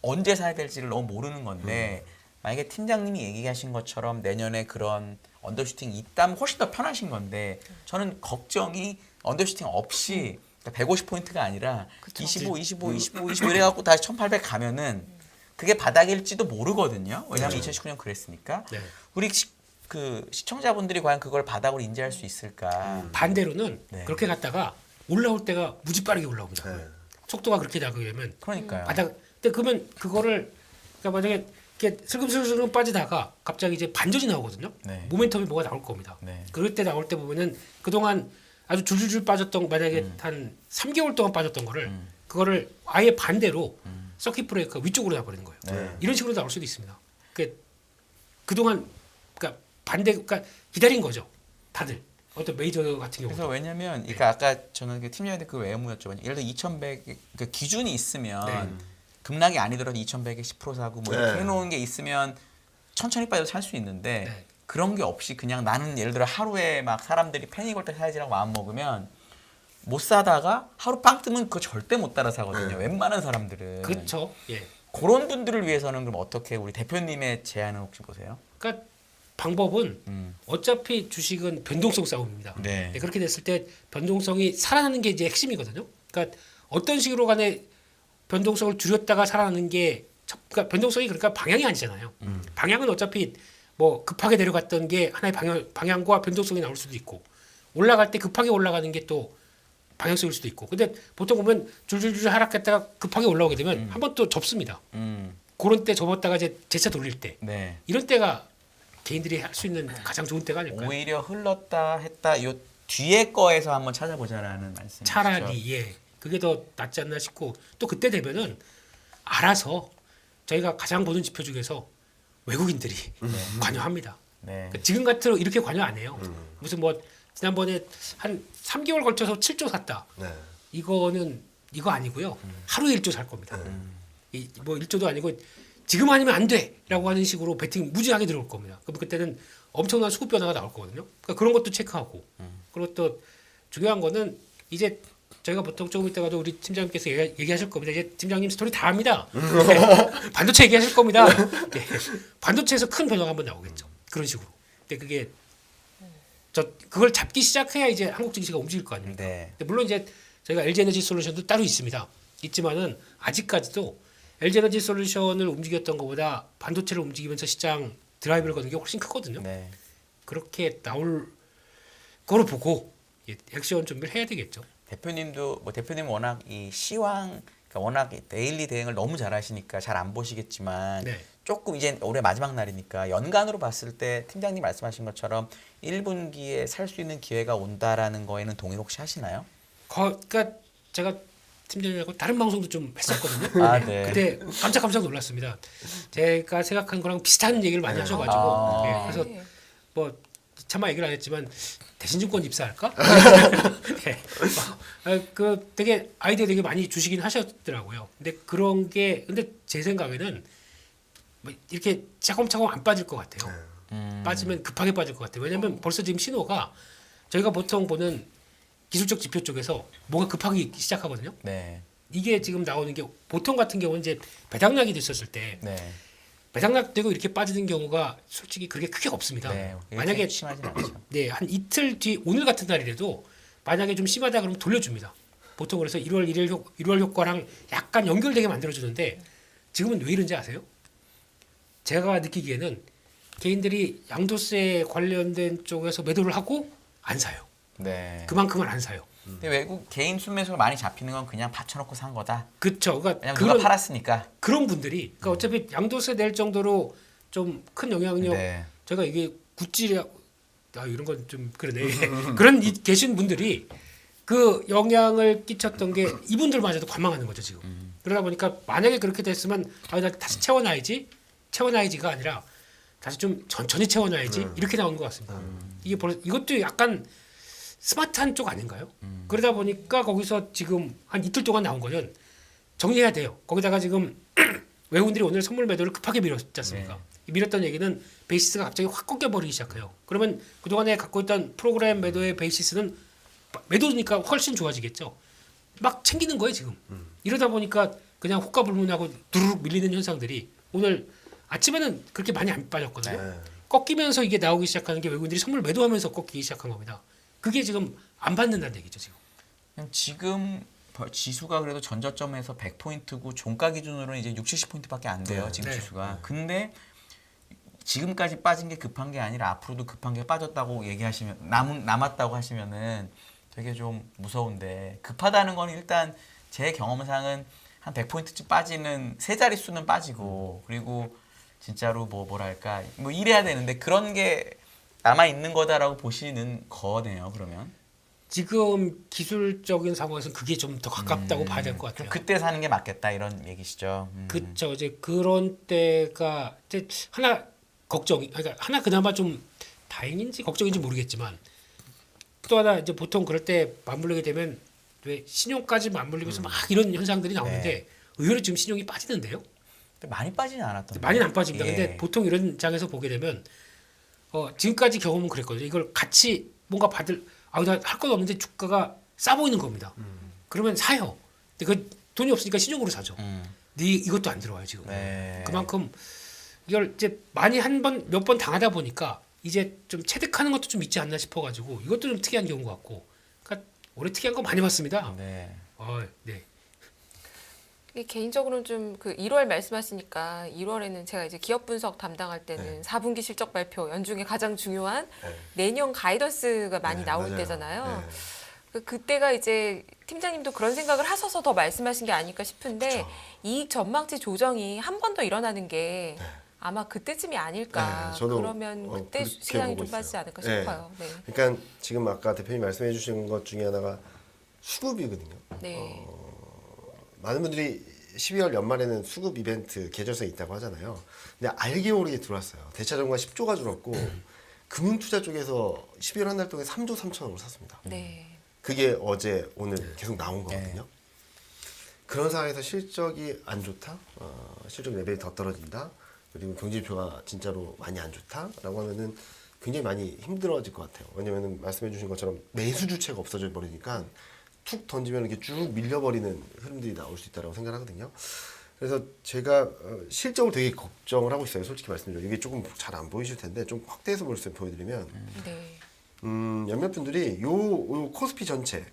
언제 사야 될지를 너무 모르는 건데 만약에 팀장님이 얘기하신 것처럼 내년에 그런 언더슈팅이 있다면 훨씬 더 편하신 건데 저는 걱정이 언더슈팅 없이 150포인트가 아니라 25, 25, 25, 25 이래갖고 다시 1800 가면은 그게 바닥일지도 모르거든요. 왜냐하면 2019년 그랬으니까. 네. 우리 그 시청자분들이 과연 그걸 바닥으로 인지할 수 있을까? 반대로는 네. 그렇게 갔다가 올라올 때가 무지 빠르게 올라옵니다. 네. 속도가 그렇게 나게 되면 그러니까요. 바닥. 근데 그러면 그거를 그러니까 만약에 이렇게 슬금슬금 빠지다가 갑자기 이제 반전이 나오거든요. 네. 모멘텀이 뭐가 나올 겁니다. 네. 그럴 때 나올 때 보면은 그동안 아주 줄줄줄 빠졌던 만약에 한 3개월 동안 빠졌던 거를 그거를 아예 반대로 서킷 브레이커 위쪽으로 나버리는 거예요. 네. 이런 식으로 나올 수도 있습니다. 그동안 그러니까 반대 그러니까 기다린 거죠. 다들 어떤 메이저 같은 그래서 경우. 왜냐면 그러니까 아까 저는 그 팀장한테 그 왜 여쭤봤냐. 예를 들어 2100 그 기준이 있으면 네. 급락이 아니더라도 2100에 10% 사고 뭐 이렇게 네. 해놓은 게 있으면 천천히 빠져도 살 수 있는데 네. 그런 게 없이 그냥 나는 예를 들어 하루에 막 사람들이 패닉 올 때 사야지라고 마음 먹으면 못 사다가 하루 빵 뜨면 그거 절대 못 따라 사거든요. 웬만한 사람들은. 그렇죠. 예. 그런 분들을 위해서는 그럼 어떻게 우리 대표님의 제안을 혹시 보세요? 그러니까 방법은 음. 어차피 주식은 변동성 싸움입니다. 네. 그렇게 됐을 때 변동성이 살아나는 게 이제 핵심이거든요. 그러니까 어떤 식으로 간에 변동성을 줄였다가 살아나는 게 그러니까 변동성이 그러니까 방향이 아니잖아요. 방향은 어차피 뭐 급하게 내려갔던 게 하나의 방향과 변동성이 나올 수도 있고 올라갈 때 급하게 올라가는 게 또 방향성일 수도 있고. 근데 보통 보면 줄줄줄 하락했다가 급하게 올라오게 되면 한 번 또 접습니다. 그런 때 접었다가 이제 재차 돌릴 때 네. 이런 때가 개인들이 할 수 있는 가장 좋은 때가 아닐까요? 오히려 흘렀다 했다 요 뒤에 거에서 한번 찾아보자라는 말씀이시죠. 차라리 예 그게 더 낫지 않나 싶고 또 그때 되면은 알아서 저희가 가장 보는 지표 중에서 외국인들이 관여합니다. 네. 그러니까 지금 같은 이렇게 관여 안 해요. 무슨 뭐 지난번에 한 3개월 걸쳐서 7조 샀다. 네. 이거는 이거 아니고요. 하루에 1조 살 겁니다. 뭐 1조도 아니고 지금 아니면 안 돼라고 하는 식으로 베팅 무지하게 들어올 겁니다. 그럼 그때는 엄청난 수급 변화가 나올 거거든요. 그러니까 그런 것도 체크하고 그리고 또 중요한 거는 이제 저희가 보통 조금 있다가도 우리 팀장님께서 얘기하실 겁니다. 이제 팀장님 스토리 다 합니다. 네. 반도체 얘기하실 겁니다. 네. 반도체에서 큰 변화가 한번 나오겠죠. 그런 식으로. 근데 그게 그걸 잡기 시작해야 이제 한국 증시가 움직일 거 아닙니까? 네. 근데 물론 이제 저희가 LG 에너지 솔루션도 따로 있습니다. 있지만은 아직까지도 LG 에너지 솔루션을 움직였던 것보다 반도체를 움직이면서 시장 드라이브를 거는 게 훨씬 크거든요. 네. 그렇게 나올 거로 보고 액션 준비를 해야 되겠죠. 대표님도 뭐 대표님 워낙 이 시황 그러니까 워낙 이 데일리 대응을 너무 잘하시니까 잘 안 보시겠지만 네. 조금 이제 올해 마지막 날이니까 연간으로 봤을 때 팀장님 말씀하신 것처럼 1분기에 살 수 있는 기회가 온다라는 거에는 동의 혹시 하시나요? 그러니까 제가 팀장님하고 다른 방송도 좀 했었거든요. 아, 네. 그때 깜짝 놀랐습니다. 제가 생각한 거랑 비슷한 얘기를 많이 하셔가지고 아. 네, 그래서 뭐 차마 얘기를 안 했지만 대신증권 입사할까? 네. 그 되게 아이디어 되게 많이 주시긴 하셨더라고요. 근데 그런 게 근데 제 생각에는 뭐 이렇게 차곡차곡 안 빠질 것 같아요. 빠지면 급하게 빠질 것 같아요. 왜냐하면 벌써 지금 신호가 저희가 보통 보는 기술적 지표 쪽에서 뭐가 급하게 시작하거든요. 네. 이게 지금 나오는 게 보통 같은 경우는 이제 배당락이 됐었을 때 네. 배당락 되고 이렇게 빠지는 경우가 솔직히 그렇게 크게 없습니다. 네. 만약에 심하진 않죠. 네, 한 이틀 뒤 오늘 같은 날이라도 만약에 좀 심하다 그러면 돌려줍니다. 보통 그래서 1월 효과랑 약간 연결되게 만들어주는데 지금은 왜 이런지 아세요? 제가 느끼기에는 개인들이 양도세 관련된 쪽에서 매도를 하고 안 사요. 네. 그만큼은 안 사요. 근데 외국 개인 순매수가 많이 잡히는 건 그냥 받쳐놓고 산 거다. 그렇죠. 그러니까 왜냐면 누가 팔았으니까. 그런 분들이 그러니까 어차피 양도세 낼 정도로 좀 큰 영향력 네. 제가 이게 구찌라 이런 건 좀 그러네. 그런 계신 분들이 그 영향을 끼쳤던 게 이분들마저도 관망하는 거죠 지금. 그러다 보니까 만약에 그렇게 됐으면 나 다시 채워놔야지가 아니라 다시 좀 천천히 채워놔야지 이렇게 나오는 것 같습니다. 이게 이것도 약간 스마트한 쪽 아닌가요? 그러다 보니까 거기서 지금 한 이틀 동안 나온 거는 정리해야 돼요. 거기다가 지금 외국인들이 오늘 선물 매도를 급하게 밀었지 않습니까? 밀었던 얘기는 베이시스가 갑자기 확 꺾여버리기 시작해요. 그러면 그동안에 갖고 있던 프로그램 매도의 베이시스는 매도니까 훨씬 좋아지겠죠. 막 챙기는 거예요 지금. 이러다 보니까 그냥 호가 불문하고 두루룩 밀리는 현상들이 오늘 아침에는 그렇게 많이 안 빠졌거든요. 네. 꺾이면서 이게 나오기 시작하는 게 외국인들이 선물 매도하면서 꺾이기 시작한 겁니다. 그게 지금 안 받는다는 얘기죠 지금. 그냥 지금 지수가 그래도 전저점에서 100포인트고 종가 기준으로는 이제 60, 70포인트밖에 안 돼요. 네. 지금 네. 지수가. 근데 지금까지 빠진 게 급한 게 아니라 앞으로도 급한 게 빠졌다고 얘기하시면 남았다고 하시면은 되게 좀 무서운데 급하다는 건 일단 제 경험상은 한 100포인트쯤 빠지는 세 자릿수는 빠지고 그리고 진짜로 뭐랄까 뭐 이래야 되는데 그런 게 남아 있는 거다라고 보시는 거네요. 그러면 지금 기술적인 상황에서는 그게 좀 더 가깝다고 봐야 될 것 같아요. 그때 사는 게 맞겠다 이런 얘기시죠. 그렇죠. 이제 그런 때가 이제 하나 그러니까 하나 그나마 좀 다행인지 걱정인지 모르겠지만 또 하나 이제 보통 그럴 때 맞물리게 되면 왜 신용까지 맞물리면서 막 이런 현상들이 나오는데 의외로 지금 신용이 빠지는데요. 근데 많이 빠지는 않았던. 많이는 안 빠집니다. 예. 근데 보통 이런 장에서 보게 되면 지금까지 경험은 그랬거든요. 이걸 같이 뭔가 나 할 건 없는데 주가가 싸 보이는 겁니다. 그러면 사요. 근데 그 돈이 없으니까 신용으로 사죠. 근데 이것도 안 들어와요 지금. 네. 그만큼 이걸 이제 많이 몇 번 당하다 보니까 이제 좀 체득하는 것도 좀 있지 않나 싶어가지고 이것도 좀 특이한 경우 같고, 그러니까 올해 특이한 거 많이 봤습니다. 네. 네. 이게 개인적으로는 좀 그 1월 말씀하시니까 1월에는 제가 이제 기업 분석 담당할 때는 4분기 실적 발표 연중에 가장 중요한 네. 내년 가이던스가 많이 네, 나올 맞아요. 때잖아요. 네. 그때가 이제 팀장님도 그런 생각을 하셔서 더 말씀하신 게 아닐까 싶은데 이익 전망치 조정이 한 번 더 일어나는 게 아마 그때쯤이 아닐까. 네, 저도, 그러면 그때 그렇게 시장이 보고 좀 빠지지 있어요. 않을까 네. 싶어요. 네. 그러니까 지금 아까 대표님 말씀해 주신 것 중에 하나가 수급이거든요. 네. 많은 분들이 12월 연말에는 수급 이벤트 계절성이 있다고 하잖아요. 근데 알게 모르게 들어왔어요. 대차정과 10조가 줄었고 금융투자 쪽에서 12월 한 달 동안 3조 3천억을 샀습니다. 네. 그게 어제 오늘 계속 나온 거거든요. 그런 상황에서 실적이 안 좋다, 실적 레벨이 더 떨어진다, 그리고 경제지표가 진짜로 많이 안 좋다라고 하면은 굉장히 많이 힘들어질 것 같아요. 왜냐면은 말씀해주신 것처럼 매수 주체가 없어져 버리니까 툭 던지면 이렇게 쭉 밀려버리는 흐름들이 나올 수 있다고 생각하거든요. 그래서 제가 실적을 되게 걱정을 하고 있어요. 솔직히 말씀드리면 이게 조금 잘 안 보이실 텐데 좀 확대해서 보여드리면 네. 몇몇 분들이 요 코스피 전체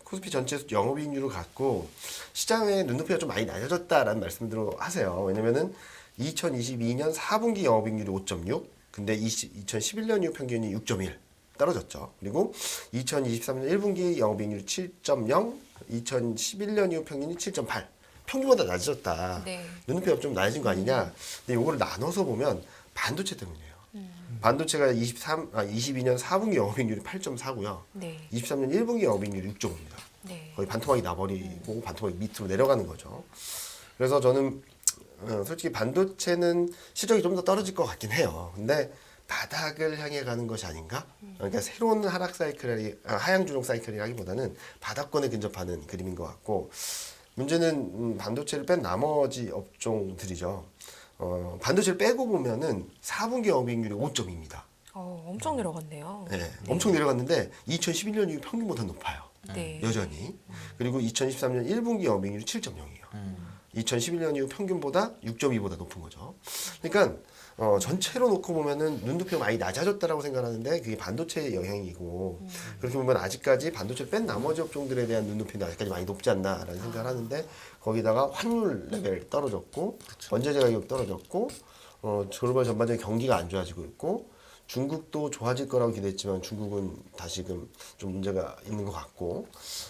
영업이익률을 갖고 시장의 눈높이가 좀 많이 낮아졌다라는 말씀들을 하세요. 왜냐면은 2022년 4분기 영업이익률이 5.6, 근데 2011년 이후 평균이 6.1 떨어졌죠. 그리고 2023년 1분기 영업이익률이 7.0, 2011년 이후 평균이 7.8. 평균보다 낮아졌다. 네. 눈높이가 좀 낮아진 거 아니냐. 근데 이거를 나눠서 보면 반도체 때문이에요. 반도체가 22년 4분기 영업이익률이 8.4고요. 네. 23년 1분기 영업이익률이 6.5입니다. 네. 거의 반토막이 나버리고 반토막이 밑으로 내려가는 거죠. 그래서 저는 솔직히 반도체는 실적이 좀 더 떨어질 것 같긴 해요. 근데 바닥을 향해 가는 것이 아닌가? 그러니까 새로운 하락 사이클이 하향 조정 사이클이라기보다는 바닥권에 근접하는 그림인 것 같고, 문제는 반도체를 뺀 나머지 업종들이죠. 반도체를 빼고 보면은 4분기 영업이익률이 5.2입니다. 엄청 내려갔네요. 네, 엄청 내려갔는데 2011년 이후 평균보다 높아요. 네. 여전히. 그리고 2023년 1분기 영업이익률이 7.0이에요. 2011년 이후 평균보다 6.2보다 높은 거죠. 그러니까 전체로 놓고 보면은 눈높이가 많이 낮아졌다라고 생각하는데 그게 반도체의 영향이고, 그렇게 보면 아직까지 반도체를 뺀 나머지 업종들에 대한 눈높이는 아직까지 많이 높지 않나라는 생각을 하는데, 거기다가 환율 레벨 떨어졌고 원자재 가격 떨어졌고 글로벌 전반적인 경기가 안 좋아지고 있고, 중국도 좋아질 거라고 기대했지만 중국은 다시금 좀 문제가 있는 것 같고,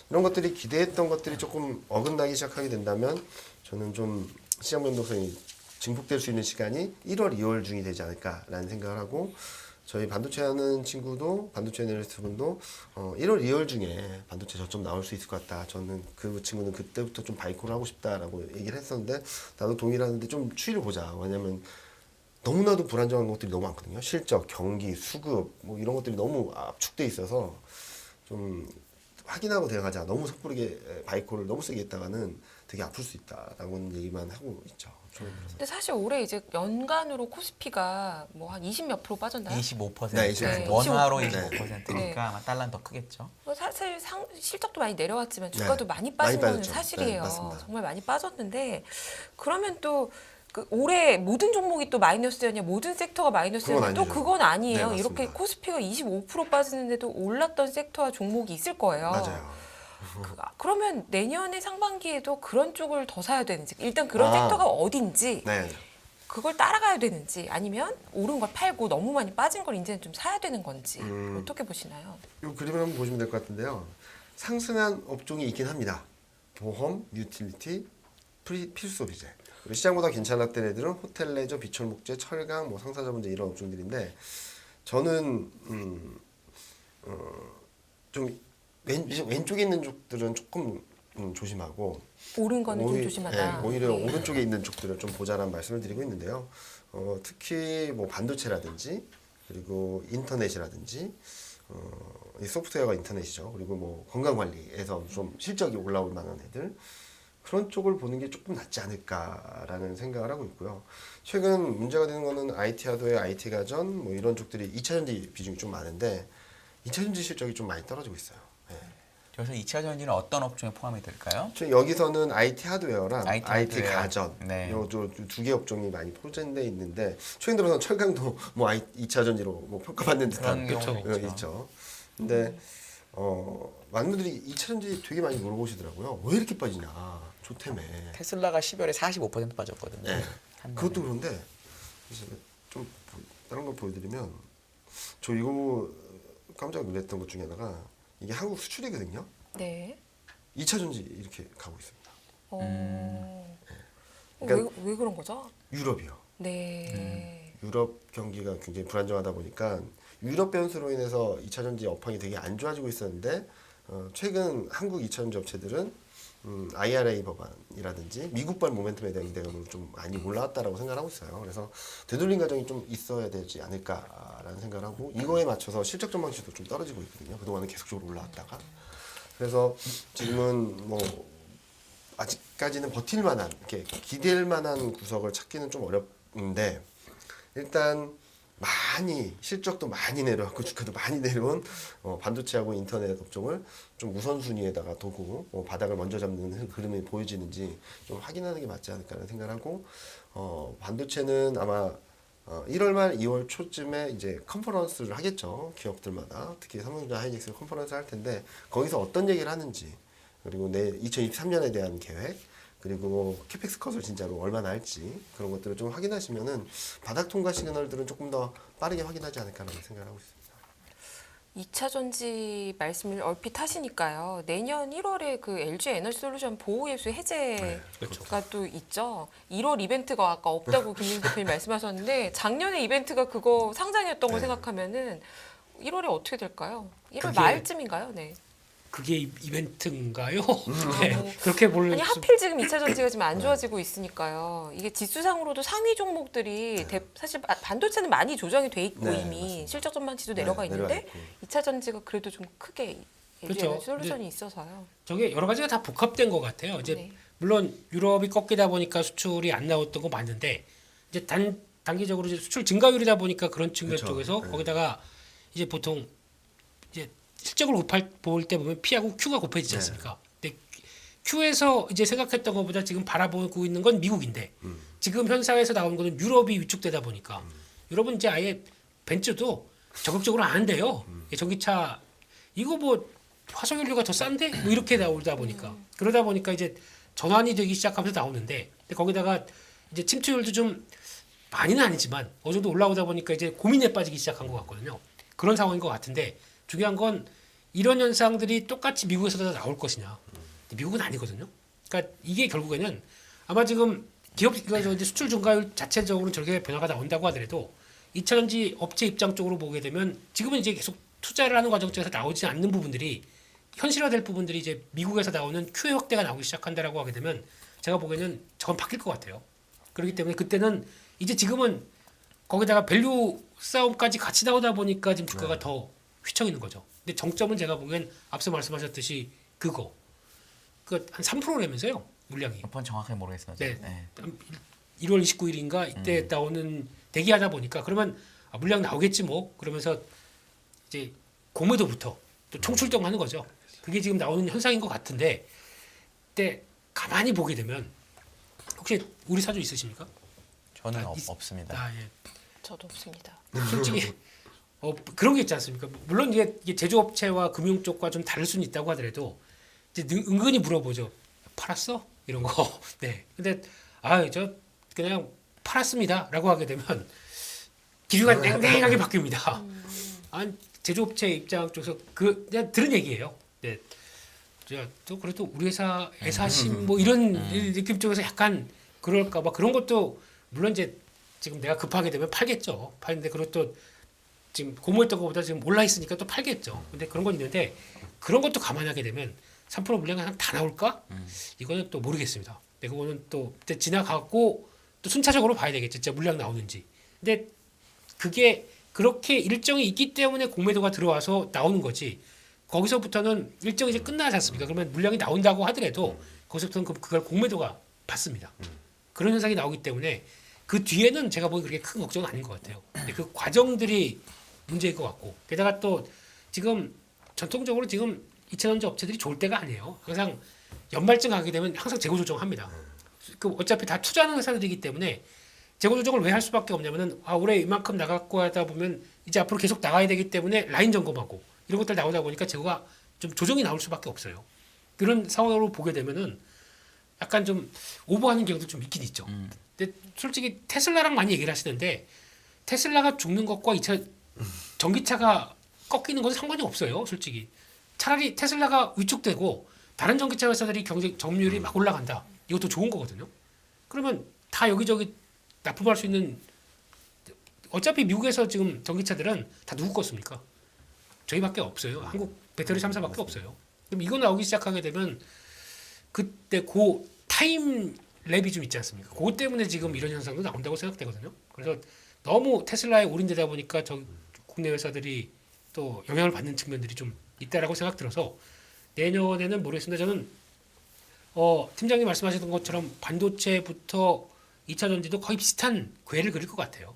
이런 것들이 기대했던 것들이 조금 어긋나기 시작하게 된다면 저는 좀 시장 변동성이 증폭될 수 있는 시간이 1월, 2월 중이 되지 않을까라는 생각을 하고, 저희 반도체 하는 친구도, 반도체 애널리스트 분도 1월, 2월 중에 반도체 저점 나올 수 있을 것 같다. 저는 그 친구는 그때부터 좀 바이콜을 하고 싶다라고 얘기를 했었는데, 나도 동의를 하는데 좀 추이를 보자. 왜냐면 너무나도 불안정한 것들이 너무 많거든요. 실적, 경기, 수급 뭐 이런 것들이 너무 압축돼 있어서 좀 확인하고 대응하자. 너무 섣부르게 바이콜을 너무 세게 했다가는 되게 아플 수 있다라고는 얘기만 하고 있죠. 근데 사실 올해 이제 연간으로 코스피가 뭐 한 20 몇 프로 빠졌나요? 25%. 네, 25%. 원화로 네. 25%니까 네. 아마 달러는 더 크겠죠. 사실 실적도 많이 내려왔지만 주가도 네. 많이 빠진 많이 건 빠졌죠. 사실이에요. 네, 맞습니다. 정말 많이 빠졌는데, 그러면 또 그 올해 모든 종목이 또 마이너스였냐, 모든 섹터가 마이너스였냐, 그건 또 아니죠. 그건 아니에요. 네, 맞습니다. 이렇게 코스피가 25% 빠지는데도 올랐던 섹터와 종목이 있을 거예요. 맞아요. 그러면 내년에 상반기에도 그런 쪽을 더 사야 되는지, 일단 그런 아. 섹터가 어딘지 네. 그걸 따라가야 되는지, 아니면 오른 걸 팔고 너무 많이 빠진 걸 이제는 좀 사야 되는 건지 어떻게 보시나요? 이 그림을 한번 보시면 될 것 같은데요. 상승한 업종이 있긴 합니다. 보험, 유틸리티, 필수 소비재. 그리고 시장보다 괜찮았던 애들은 호텔, 레저, 비철목재, 철강, 뭐 상사자본재 이런 업종들인데, 저는 좀 왼쪽에 있는 쪽들은 조금 조심하고, 오른 거는 좀 조심하다. 오히려 네. 오른쪽에 있는 쪽들을 좀 보자라는 말씀을 드리고 있는데요. 특히 뭐 반도체라든지 그리고 인터넷이라든지 이 소프트웨어가 인터넷이죠. 그리고 뭐 건강관리에서 좀 실적이 올라올 만한 애들, 그런 쪽을 보는 게 조금 낫지 않을까라는 생각을 하고 있고요. 최근 문제가 되는 거는 IT 하드웨어, IT 가전 뭐 이런 쪽들이 2차 전지 비중이 좀 많은데 2차 전지 실적이 좀 많이 떨어지고 있어요. 네. 여기서 2차 전지는 어떤 업종에 포함이 될까요? 지금 여기서는 IT 하드웨어랑 IT IT, 하드웨어. 가전 네. 요두 개 업종이 많이 포진돼 있는데 최근 들어서 철강도 뭐 2차 전지로 뭐 평가받는 듯한 그런 경우도 경우도 있죠. 근데 많은 분들이 2차 전지 되게 많이 물어보시더라고요. 왜 이렇게 빠지냐? 좋다며. 테슬라가 10월에 45% 빠졌거든요. 네. 한 그것도 번에. 그런데 그래서 좀 다른 걸 보여드리면 저 이거 깜짝 놀랐던 것 중에 하나가 이게 한국 수출이거든요. 네. 2차 전지 이렇게 가고 있습니다. 그러니까- 왜 그런 거죠? 유럽이요. 네. 유럽 경기가 굉장히 불안정하다 보니까 유럽 변수로 인해서 2차 전지 업황이 되게 안 좋아지고 있었는데 최근 한국 2차 전지 업체들은 IRA 법안이라든지 미국발 모멘텀에 대한 기대감으로 좀 많이 올라왔다라고 생각하고 있어요. 그래서 되돌림 과정이 좀 있어야 되지 않을까라는 생각을 하고 이거에 맞춰서 실적 전망치도 좀 떨어지고 있거든요. 그동안은 계속적으로 올라왔다가 그래서 지금은 뭐 아직까지는 버틸 만한 이렇게 기댈 만한 구석을 찾기는 좀 어렵는데 일단 많이 실적도 많이 내려왔고 주가도 많이 내려온 반도체하고 인터넷 업종을 좀 우선순위에다가 두고 바닥을 먼저 잡는 흐름이 보여지는지 좀 확인하는 게 맞지 않을까라는 생각을 하고 반도체는 아마 1월 말 2월 초쯤에 이제 컨퍼런스를 하겠죠. 기업들마다 특히 삼성전자 하이닉스 컨퍼런스 할 텐데 거기서 어떤 얘기를 하는지 그리고 내 2023년에 대한 계획 그리고 캐펙스 컷을 진짜로 얼마나 할지 그런 것들을 좀 확인하시면은 바닥 통과 시그널들은 조금 더 빠르게 확인하지 않을까라는 생각을 하고 있습니다. 2차 전지 말씀을 얼핏 하시니까요. 내년 1월에 그 LG 에너지솔루션 보호예수 해제가 그렇죠. 또 있죠. 1월 이벤트가 아까 없다고 김민 대표님 말씀하셨는데 작년에 이벤트가 그거 상장이었던 걸 생각하면은 1월에 어떻게 될까요? 1월 그게- 말쯤인가요? 네. 그게 이벤트인가요? 네. 그렇게 볼 아니 수- 하필 지금 2차 전지가 지금 안 좋아지고 있으니까요. 이게 지수상으로도 상위 종목들이 사실 반도체는 많이 조정이 돼 있고 네, 이미 맞습니다. 실적 전망치도 네, 내려가 있는데 내려와 있고. 2차 전지가 그래도 좀 크게 그렇죠. LG 솔루션이 있어서요. 저게 여러 가지가 다 복합된 것 같아요. 이제 네. 물론 유럽이 꺾이다 보니까 수출이 안 나왔던 거 맞는데 이제 단기적으로 이제 수출 증가율이다 보니까 그런 측면 그렇죠. 쪽에서 네. 거기다가 이제 보통 이제 실적을 볼 때 보면 P하고 Q가 곱해지지 네. 않습니까? 근데 Q에서 이제 생각했던 것보다 지금 바라보고 있는 건 미국인데 지금 현상에서 나오는 거는 유럽이 위축되다 보니까 유럽은 이제 아예 벤츠도 적극적으로 안 한대요. 전기차 이거 뭐 화석연료가 더 싼데 뭐 이렇게 나오다 보니까 그러다 보니까 이제 전환이 되기 시작하면서 나오는데 근데 거기다가 이제 침투율도 좀 많이는 아니지만 어느 정도 올라오다 보니까 이제 고민에 빠지기 시작한 것 같거든요. 그런 상황인 것 같은데 중요한 건 이런 현상들이 똑같이 미국에서도 나올 것이냐. 근데 미국은 아니거든요. 그러니까 이게 결국에는 아마 지금 기업가 이제 수출 증가율 자체적으로 저렇게 변화가 나온다고 하더라도 2차 전지 업체 입장 쪽으로 보게 되면 지금은 이제 계속 투자를 하는 과정 중에서 나오지 않는 부분들이 현실화될 부분들이 이제 미국에서 나오는 QE 확대가 나오기 시작한다라고 하게 되면 제가 보기에는 저건 바뀔 것 같아요. 그렇기 때문에 그때는 이제 지금은 거기다가 밸류 싸움까지 같이 나오다 보니까 지금 주가가 더 휘청 있는 거죠. 근데 정점은 제가 보기엔 앞서 말씀하셨듯이 그거 그 한 3%라면서요 물량이. 몇 번 정확하게 모르겠어요. 네. 네. 1월 29일인가 이때 나오는 대기하다 보니까 그러면 물량 나오겠지 뭐 그러면서 이제 공매도부터 또 총출동하는 거죠. 그게 지금 나오는 현상인 것 같은데 그때 가만히 보게 되면 혹시 우리 사주 있으십니까? 저는 아, 없습니다. 아 예. 저도 없습니다. 솔직히 그런 게 있지 않습니까? 물론 이게 제조업체와 금융 쪽과 좀 다를 수는 있다고 하더라도 이제 은근히 물어보죠. 팔았어? 이런 거. 네. 근데 저 그냥 팔았습니다라고 하게 되면 기류가 땡땡하게 바뀝니다. 제조업체 입장 쪽에서 그냥 들은 얘기예요. 네. 또 그래도 우리 회사 애사심 뭐 이런 느낌 쪽에서 약간 그럴까봐 그런 것도 물론 이제 지금 내가 급하게 되면 팔겠죠. 팔는데 그리고 또 지금 고무했던 것보다 지금 올라 있으니까 또 팔겠죠. 근데 그런 건 있는데 그런 것도 감안하게 되면 3% 물량이 다 나올까? 이거는 또 모르겠습니다. 근데 그거는 또 지나가고 또 순차적으로 봐야 되겠죠. 진짜 물량 나오는지. 근데 그게 그렇게 일정이 있기 때문에 공매도가 들어와서 나오는 거지. 거기서부터는 일정이 이제 끝나지 않습니까? 그러면 물량이 나온다고 하더라도 거기서부터는 그걸 공매도가 받습니다. 그런 현상이 나오기 때문에 그 뒤에는 제가 보기 그렇게 큰 걱정은 아닌 것 같아요. 근데 그 과정들이 문제일 것 같고 게다가 또 지금 전통적으로 지금 2차전지 업체들이 좋을 때가 아니에요. 항상 연말쯤 가게 되면 항상 재고 조정합니다. 그 어차피 다 투자하는 회사들이기 때문에 재고 조정을 왜 할 수밖에 없냐면은 올해 이만큼 나갔고 하다 보면 이제 앞으로 계속 나가야 되기 때문에 라인 점검하고 이런 것들 나오다 보니까 재고가 좀 조정이 나올 수밖에 없어요. 그런 상황으로 보게 되면은 약간 좀 오버하는 경우도 좀 있긴 있죠. 근데 솔직히 테슬라랑 많이 얘기를 하시는데 테슬라가 죽는 것과 2차 전기차가 꺾이는 건 상관이 없어요. 솔직히 차라리 테슬라가 위축되고 다른 전기차 회사들이 경쟁 점유율이 막 올라간다. 이것도 좋은 거거든요. 그러면 다 여기저기 납품할 수 있는 어차피 미국에서 지금 전기차들은 다 누구 거습니까? 저희밖에 없어요. 한국 배터리 3사밖에 없어요. 그럼 이거 나오기 시작하게 되면 그때 그 타임 랩이 좀 있지 않습니까? 그것 때문에 지금 이런 현상도 나온다고 생각되거든요. 그래서 너무 테슬라에 올인되다 보니까 저 국내 회사들이 또 영향을 받는 측면들이 좀 있다라고 생각 들어서 내년에는 모르겠습니다. 저는 팀장님 말씀하셨던 것처럼 반도체부터 2차 전지도 거의 비슷한 궤를 그릴 것 같아요.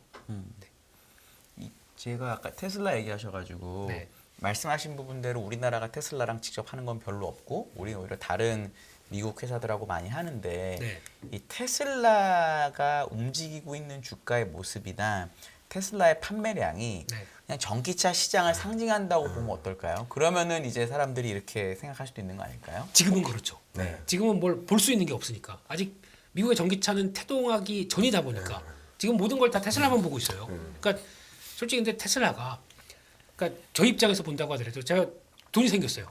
제가 아까 테슬라 얘기하셔가지고 네. 말씀하신 부분대로 우리나라가 테슬라랑 직접 하는 건 별로 없고 우리 오히려 다른 미국 회사들하고 많이 하는데 네. 이 테슬라가 움직이고 있는 주가의 모습이나 테슬라의 판매량이 네. 그냥 전기차 시장을 상징한다고 보면 어떨까요? 그러면은 이제 사람들이 이렇게 생각할 수도 있는 거 아닐까요? 지금은 그렇죠. 네. 지금은 뭘 볼 수 있는 게 없으니까 아직 미국의 전기차는 태동하기 전이다 보니까 지금 모든 걸 다 테슬라만 보고 있어요. 그러니까 솔직히 근데 테슬라가 그러니까 저희 입장에서 본다고 하더라도 제가 돈이 생겼어요.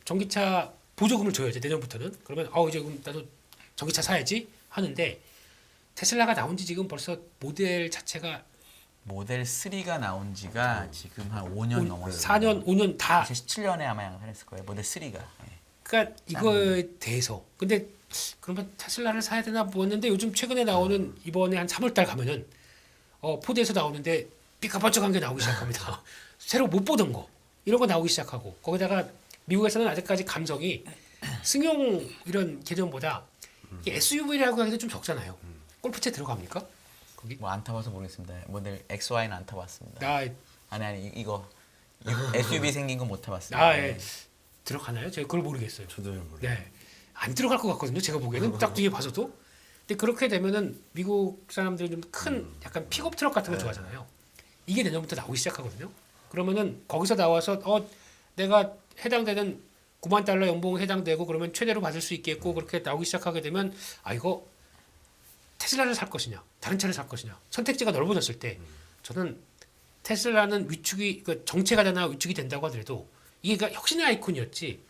전기차 보조금을 줘야지 내년부터는. 그러면 이제 그럼 나도 전기차 사야지 하는데 테슬라가 나온 지 지금 벌써 모델 자체가 모델 3가 나온 지가 지금 한 5년 넘었어요. 4년, 5년 다. 2017년에 아마 양산했을 거예요. 모델 3가. 그러니까 이거에 대해서. 근데 그러면 테슬라를 사야 되나 보았는데 요즘 최근에 나오는 이번에 한 3월달 가면은 포드에서 나오는데 삐까번쩍한 게 나오기 시작합니다. 새로 못 보던 거 이런 거 나오기 시작하고 거기다가 미국에서는 아직까지 감성이 승용 이런 개념보다 SUV라고 하기도 좀 적잖아요. 골프채 들어갑니까? 거기? 뭐 안 타봐서 모르겠습니다. 모델 XY는 안 타봤습니다. 나 아니 이거 SUV 생긴 건 못 타봤습니다. 예. 들어가나요? 제가 그걸 모르겠어요. 저도 잘 모르겠어요. 네. 안 들어갈 것 같거든요. 제가 보기에는 딱 뒤에 봐서도. 근데 그렇게 되면은 미국 사람들은 좀 큰 약간 픽업 트럭 같은 거 좋아하잖아요. 이게 내년부터 나오기 시작하거든요. 그러면은 거기서 나와서 내가 해당되는 9만 달러 연봉 해당되고 그러면 최대로 받을 수 있겠고 그렇게 나오기 시작하게 되면 이거 테슬라를 살 것이냐 다른 차를 살 것이냐 선택지가 넓어졌을 때 저는 테슬라는 위축이 정체가 되나 위축이 된다고 하더라도 이게 그러니까 혁신의 아이콘이었지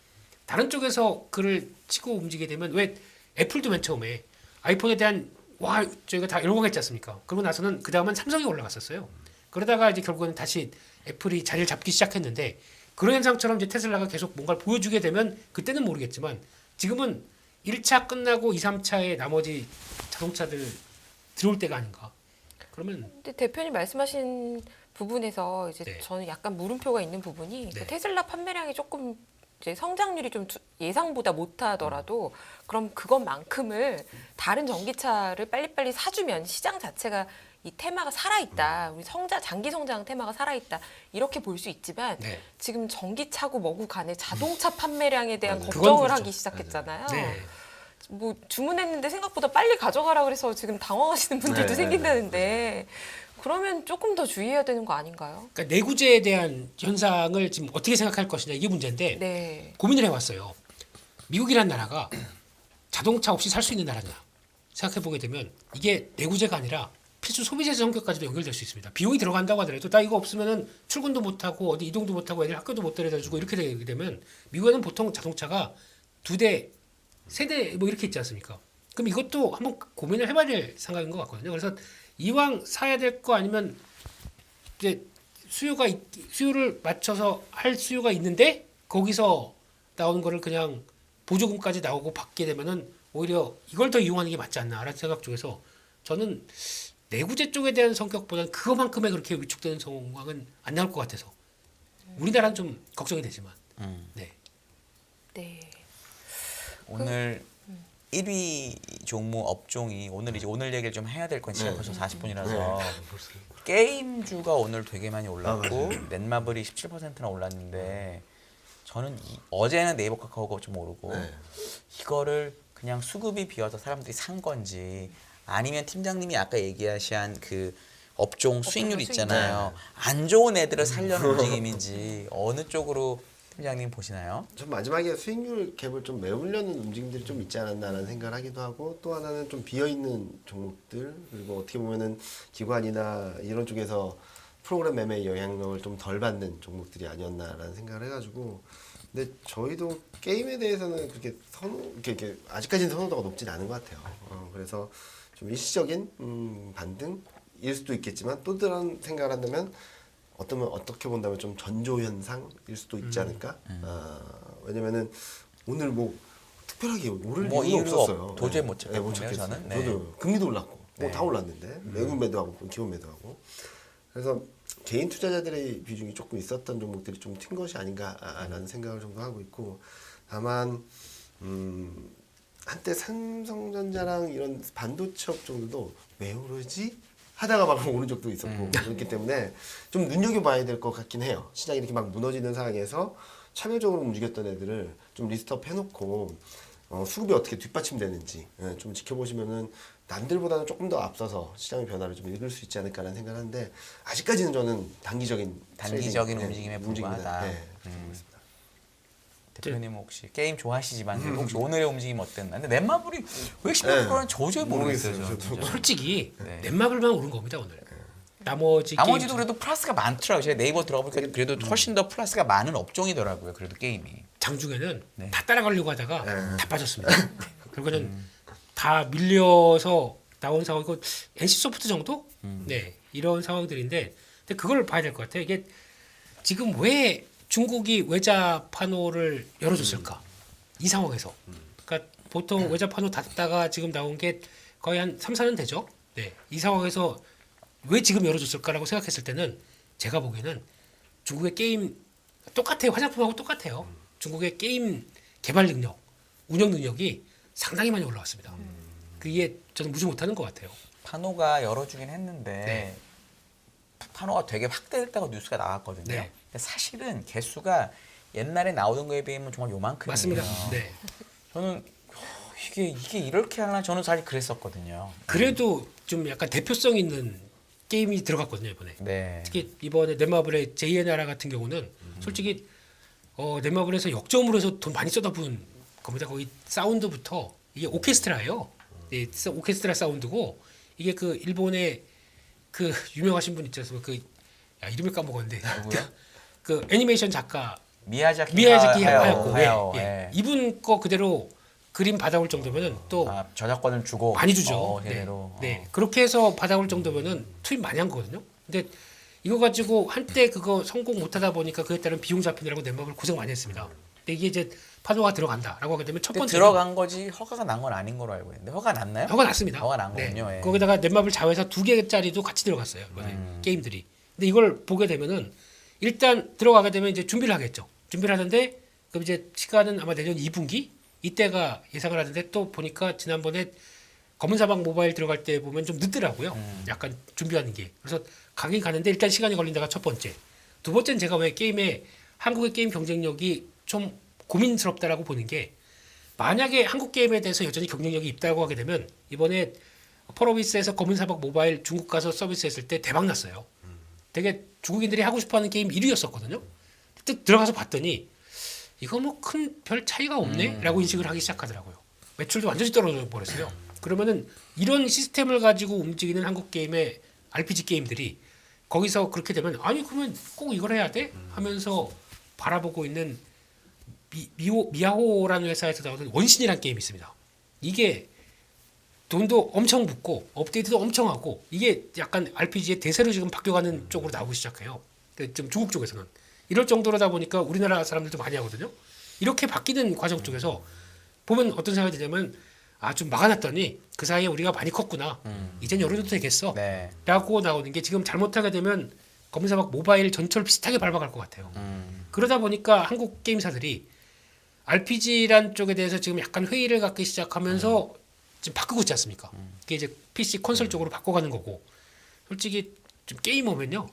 다른 쪽에서 그를 치고 움직이게 되면 왜 애플도 맨 처음에 아이폰에 대한 저희가 다 열광했지 않습니까? 그러고 나서는 그 다음은 삼성이 올라갔었어요. 그러다가 이제 결국은 다시 애플이 자리를 잡기 시작했는데 그런 현상처럼 이제 테슬라가 계속 뭔가를 보여주게 되면 그때는 모르겠지만 지금은 1차 끝나고 2, 3차에 나머지 자동차들 들어올 때가 아닌가. 그러면 근데 대표님 말씀하신 부분에서 이제 네. 저는 약간 물음표가 있는 부분이 네. 테슬라 판매량이 조금 이제 성장률이 좀 예상보다 못하더라도 그럼 그것만큼을 다른 전기차를 빨리빨리 사주면 시장 자체가 이 테마가 살아있다. 우리 장기 성장 테마가 살아있다. 이렇게 볼 수 있지만 네. 지금 전기차고 뭐고 간에 자동차 판매량에 대한 맞아요. 걱정을 그건 하기 그렇죠. 시작했잖아요. 네. 뭐 주문했는데 생각보다 빨리 가져가라 그래서 지금 당황하시는 분들도 네, 생긴다는데 그러면 조금 더 주의해야 되는 거 아닌가요? 그러니까 내구재에 대한 현상을 지금 어떻게 생각할 것이냐 이게 문제인데 네. 고민을 해왔어요. 미국이라는 나라가 자동차 없이 살 수 있는 나라냐 생각해 보게 되면 이게 내구재가 아니라 필수 소비재 성격까지도 연결될 수 있습니다. 비용이 들어간다고 하더라도 나 이거 없으면은 출근도 못 하고 어디 이동도 못 하고 애들 학교도 못 데려다주고 이렇게 되게 되면 미국에는 보통 자동차가 2대, 3대 뭐 이렇게 있지 않습니까? 그럼 이것도 한번 고민을 해봐야 될 생각인 것 같거든요. 그래서 이왕 사야 될 거 아니면 이제 수요를 맞춰서 할 수요가 있는데 거기서 나오는 거를 그냥 보조금까지 나오고 받게 되면은 오히려 이걸 더 이용하는 게 맞지 않나라는 생각 쪽에서 저는 내구재 쪽에 대한 성격보다는 그거만큼의 그렇게 위축되는 상황은 안 나올 것 같아서 우리나라는 좀 걱정이 되지만 네. 네. 오늘 1위 종목 업종이 오늘 얘기를 좀 해야 될 건 시간 벌써 40분이라서 게임주가 오늘 되게 많이 올랐고 넷마블이 17%나 올랐는데 저는 어제는 네이버 카카오가 좀 오르고 네. 이거를 그냥 수급이 비어서 사람들이 산 건지 아니면 팀장님이 아까 얘기하신 그 업종 수익률 있잖아요. 안 좋은 애들을 살려는 움직임인지 어느 쪽으로 팀장님 보시나요? 전 마지막에 수익률 갭을 좀 메우려는 움직임들이 좀 있지 않았나라는 생각을 하기도 하고 또 하나는 좀 비어있는 종목들 그리고 어떻게 보면은 기관이나 이런 쪽에서 프로그램 매매의 영향력을 좀 덜 받는 종목들이 아니었나라는 생각을 해가지고 근데 저희도 게임에 대해서는 그렇게 이렇게 아직까지는 선호도가 높진 않은 것 같아요. 그래서 좀 일시적인 반등일 수도 있겠지만 또 다른 생각을 한다면 어떻게 본다면 좀 전조 현상일 수도 있지 않을까? 왜냐면은 오늘 뭐 특별하게 오를 뭐 이유가 이유가 없었어요. 도저히 네. 못 찾겠네요, 못 찾겠어요. 저는. 네. 저도 금리도 올랐고 네. 다 올랐는데 외국 매도하고 기업 매도하고 그래서 개인 투자자들의 비중이 조금 있었던 종목들이 좀 튄 것이 아닌가라는 생각을 정도 하고 있고 다만 한때 삼성전자랑 이런 반도체 업종들도 왜 오르지? 하다가 막 오른 적도 있었고 그렇기 때문에 좀 눈여겨봐야 될 것 같긴 해요. 시장이 이렇게 막 무너지는 상황에서 차별적으로 움직였던 애들을 좀 리스트업 해놓고 수급이 어떻게 뒷받침되는지 좀 지켜보시면은 남들보다는 조금 더 앞서서 시장의 변화를 좀 읽을 수 있지 않을까라는 생각을 하는데 아직까지는 저는 단기적인 트레이딩, 움직임에 불과하다. 네, 대표님 혹시 게임 좋아하시지만 그래도 혹시 오늘의 움직임 어땠나? 근데 넷마블이 왜 16%는 저조해 모르겠어요. 모르겠어요, 저는 진짜. 솔직히 네. 넷마블만 오른 겁니다 오늘. 나머지 나머지도 게임 그래도 플러스가 많더라고요. 제가 네이버 들어가 보니까 그래도 훨씬 더 플러스가 많은 업종이더라고요. 그래도 게임이. 장중에는 네. 다 따라가려고 하다가 네. 다 빠졌습니다. 결국에는 다 밀려서 나온 상황이고 NC 소프트 정도? 네 이런 상황들인데 근데 그걸 봐야 될 것 같아요. 이게 지금 왜 중국이 외자 판호를 열어줬을까? 이 상황에서. 그러니까 보통 외자 판호 닫다가 지금 나온 게 거의 한 3, 4년 되죠. 네. 이 상황에서 왜 지금 열어줬을까라고 생각했을 때는 제가 보기에는 중국의 게임 똑같아요. 화장품하고 똑같아요. 중국의 게임 개발 능력, 운영 능력이 상당히 많이 올라왔습니다. 그게 저는 무시 못하는 것 같아요. 파노가 열어주긴 했는데 네. 파노가 되게 확대됐다고 뉴스가 나왔거든요. 네. 근데 사실은 개수가 옛날에 나오던 거에 비하면 정말 요만큼이에요. 맞습니다. 네. 저는 이게 이렇게 하나 저는 사실 그랬었거든요. 그래도 좀 약간 대표성 있는 게임이 들어갔거든요 이번에. 네. 특히 이번에 넷마블의 JNR 같은 경우는 솔직히 넷마블에서 역점으로 해서 돈 많이 쏟아부은 겁니다. 거기 사운드부터 이게 오케스트라예요. 네, 오케스트라 사운드고 이게 그 일본의 그 유명하신 분 있잖아요. 이름을 까먹었는데 누구요? 그 애니메이션 작가 미야자키 하야오. 하야오. 예, 예. 예. 이분 거 그대로 그림 받아올 정도면은 또 저작권을 주고 많이 주죠. 제대로. 네. 그렇게 해서 받아올 정도면은 투입 많이 한 거거든요. 근데 이거 가지고 한때 그거 성공 못하다 보니까 그에 따른 비용 잡히느라고 넷마블 고생 많이 했습니다. 근데 이게 이제 파도가 들어간다라고 하게 되면 첫 근데 번째 들어간 거지 허가가 난 건 아닌 거로 알고 있는데 허가 났나요? 허가 났습니다. 허가 난 거군요. 예. 거기다가 넷마블 자회사 2개짜리도 같이 들어갔어요. 이번에 게임들이. 근데 이걸 보게 되면은 일단 들어가게 되면 이제 준비를 하겠죠. 준비를 하는데 그럼 이제 시간은 아마 내년 2분기 이때가 예상을 하는데 또 보니까 지난번에 검은 사막 모바일 들어갈 때 보면 좀 늦더라고요. 약간 준비하는 게. 그래서 가긴 가는데 일단 시간이 걸린다가 첫 번째. 두 번째는 제가 왜 한국의 게임 경쟁력이 좀 고민스럽다라고 보는 게 만약에 한국 게임에 대해서 여전히 경쟁력이 있다고 하게 되면 이번에 펄어비스에서 검은 사막 모바일 중국 가서 서비스했을 때 대박 났어요. 되게 중국인들이 하고 싶어하는 게임 1위였었거든요. 그때 들어가서 봤더니 이거 뭐 큰 별 차이가 없네라고 인식을 하기 시작하더라고요. 매출도 완전히 떨어져 버렸어요. 그러면은 이런 시스템을 가지고 움직이는 한국 게임의 RPG 게임들이 거기서 그렇게 되면 아니 그러면 꼭 이걸 해야 돼? 하면서 바라보고 있는 미야호라는 회사에서 나오는 원신이라는 게임이 있습니다. 이게 돈도 엄청 붓고 업데이트도 엄청 하고 이게 약간 RPG의 대세로 지금 바뀌어가는 쪽으로 나오기 시작해요. 좀 중국 쪽에서는 이럴 정도로다 보니까 우리나라 사람들도 많이 하거든요. 이렇게 바뀌는 과정 쪽에서 보면 어떤 생각이 드냐면 좀 막아놨더니 그 사이에 우리가 많이 컸구나. 이젠 열어도 되겠어. 네. 라고 나오는 게 지금 잘못하게 되면 검은사막 모바일 전철 비슷하게 밟아갈 것 같아요. 그러다 보니까 한국 게임사들이 RPG란 쪽에 대해서 지금 약간 회의를 갖기 시작하면서 지금 바꾸고 있지 않습니까? 그게 이제 PC 콘솔 쪽으로 바꿔가는 거고 솔직히 좀 게임 오면요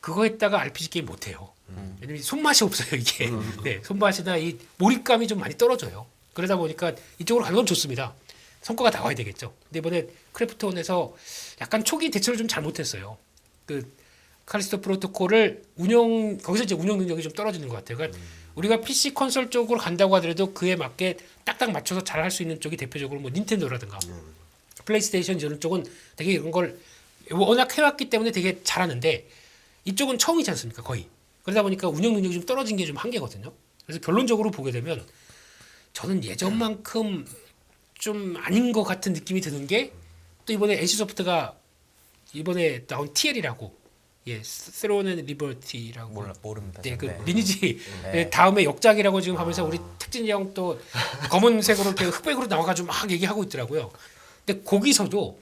그거 했다가 RPG 게임 못 해요. 왜냐면 손맛이 없어요 이게. 네, 손맛이나 이 몰입감이 좀 많이 떨어져요. 그러다 보니까 이쪽으로 가는 건 좋습니다. 성과가 나와야 되겠죠. 근데 이번에 크래프톤에서 약간 초기 대처를 좀 잘못했어요. 그 칼리스토 프로토콜을 거기서 이제 운영 능력이 좀 떨어지는 것 같아요. 그러니까 우리가 PC 콘솔 쪽으로 간다고 하더라도 그에 맞게 딱딱 맞춰서 잘 할 수 있는 쪽이 대표적으로 뭐 닌텐도라든가 플레이스테이션 이런 쪽은 되게 이런 걸 워낙 해왔기 때문에 되게 잘하는데 이쪽은 처음이지 않습니까 거의. 그러다 보니까 운영 능력이 좀 떨어진 게 좀 한계거든요. 그래서 결론적으로 보게 되면 저는 예전만큼 좀 아닌 것 같은 느낌이 드는 게 또 이번에 NC소프트가 이번에 나온 TL이라고 스로는 리버티라고 모릅니다. 네, 그 네. 리니지 네. 다음에 역작이라고 지금 하면서 우리 특진이 형 또 검은색으로 이렇게 흑백으로 나와가지고 막 얘기하고 있더라고요. 근데 거기서도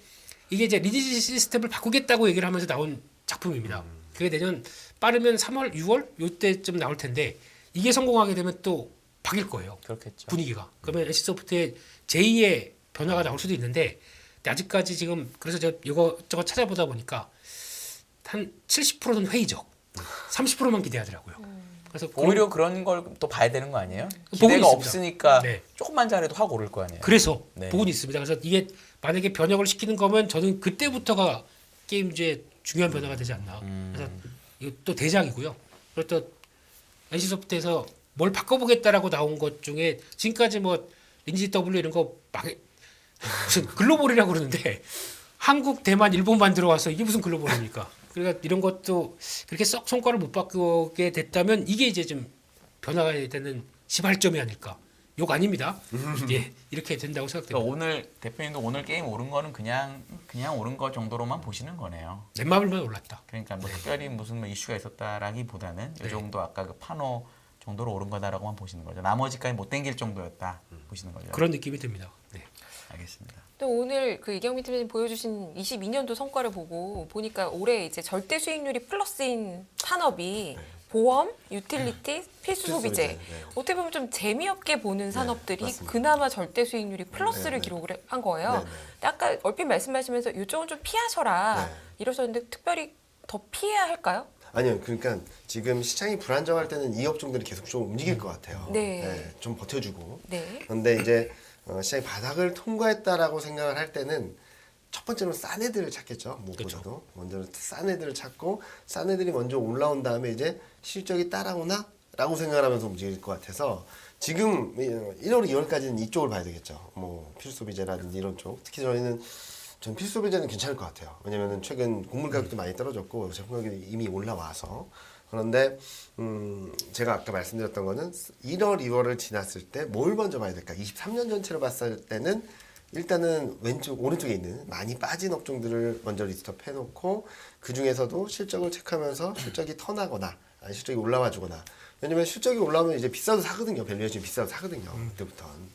이게 이제 리니지 시스템을 바꾸겠다고 얘기를 하면서 나온 작품입니다. 그게 내년 빠르면 3월, 6월 요때쯤 나올 텐데 이게 성공하게 되면 또 바뀔 거예요. 그렇겠죠. 분위기가. 그러면 NC소프트의 제2의 변화가 나올 수도 있는데 근데 아직까지 지금 그래서 제가 이거저거 찾아보다 보니까 한 70%는 회의적, 30%만 기대하더라고요. 그래서 오히려 그런 걸 또 봐야 되는 거 아니에요? 보고 기대가 있습니다. 없으니까 네. 조금만 잘해도 확 오를 거 아니에요. 그래서 네. 부분이 있습니다. 그래서 이게 만약에 변혁을 시키는 거면 저는 그때부터가 게임즈의 중요한 변화가 되지 않나. 그래서 이거 또 대작이고요. 그리고 또 NC소프트에서 뭘 바꿔보겠다라고 나온 것 중에 지금까지 뭐 리니지 W 이런 거 막 무슨 글로벌이라고 그러는데 한국, 대만, 일본만 들어와서 이게 무슨 글로벌입니까? 그러니까 이런 것도 그렇게 썩 성과를 못 바꾸게 됐다면 이게 이제 좀 변화가 되는 시발점이 아닐까. 욕 아닙니다. 예, 이렇게 된다고 생각됩니다. 그러니까 오늘 대표님도 오늘 게임 오른 거는 그냥 오른 거 정도로만 보시는 거네요. 넷마블만 올랐다. 그러니까 뭐 특별히 무슨 뭐 이슈가 있었다라기보다는 네. 이 정도 아까 그 파노 정도로 오른 거다라고만 보시는 거죠. 나머지까지 못 땡길 정도였다 보시는 거죠. 그런 느낌이 듭니다. 네. 알겠습니다. 또 오늘 그 이경민 팀장님 보여주신 22년도 성과를 보니까 올해 이제 절대 수익률이 플러스인 산업이 보험, 유틸리티, 필수 소비재. 네. 어떻게 보면 좀 재미없게 보는 산업들이 맞습니다. 그나마 절대 수익률이 플러스를 네. 기록을 한 거예요. 네. 근데 아까 얼핏 말씀하시면서 이쪽은 좀 피하셔라 네. 이러셨는데 특별히 더 피해야 할까요? 아니요, 그러니까 지금 시장이 불안정할 때는 이 업종들이 계속 좀 움직일 것 같아요. 네. 좀 버텨주고. 네. 그런데 이제 시장이 바닥을 통과했다라고 생각을 할 때는 첫 번째로 싼 애들을 찾겠죠. 무엇보다도 먼저 싼 애들을 찾고 싼 애들이 먼저 올라온 다음에 이제 실적이 따라오나라고 생각하면서 움직일 것 같아서 지금 1월, 2월까지는 이쪽을 봐야 되겠죠. 뭐 필수소비재라든지 이런 쪽. 특히 전 필수소비재는 괜찮을 것 같아요. 왜냐면은 최근 곡물 가격도 많이 떨어졌고 제품 가격이 이미 올라와서. 그런데 제가 아까 말씀드렸던 거는 1월, 2월을 지났을 때 뭘 먼저 봐야 될까? 23년 전체를 봤을 때는 일단은 오른쪽에 있는 많이 빠진 업종들을 먼저 리스트업 해놓고 그 중에서도 실적을 체크하면서 실적이 턴하거나 아니 실적이 올라와 주거나 왜냐면 실적이 올라오면 이제 비싸도 사거든요. 밸류에이션이 비싸도 사거든요. 그때부터는.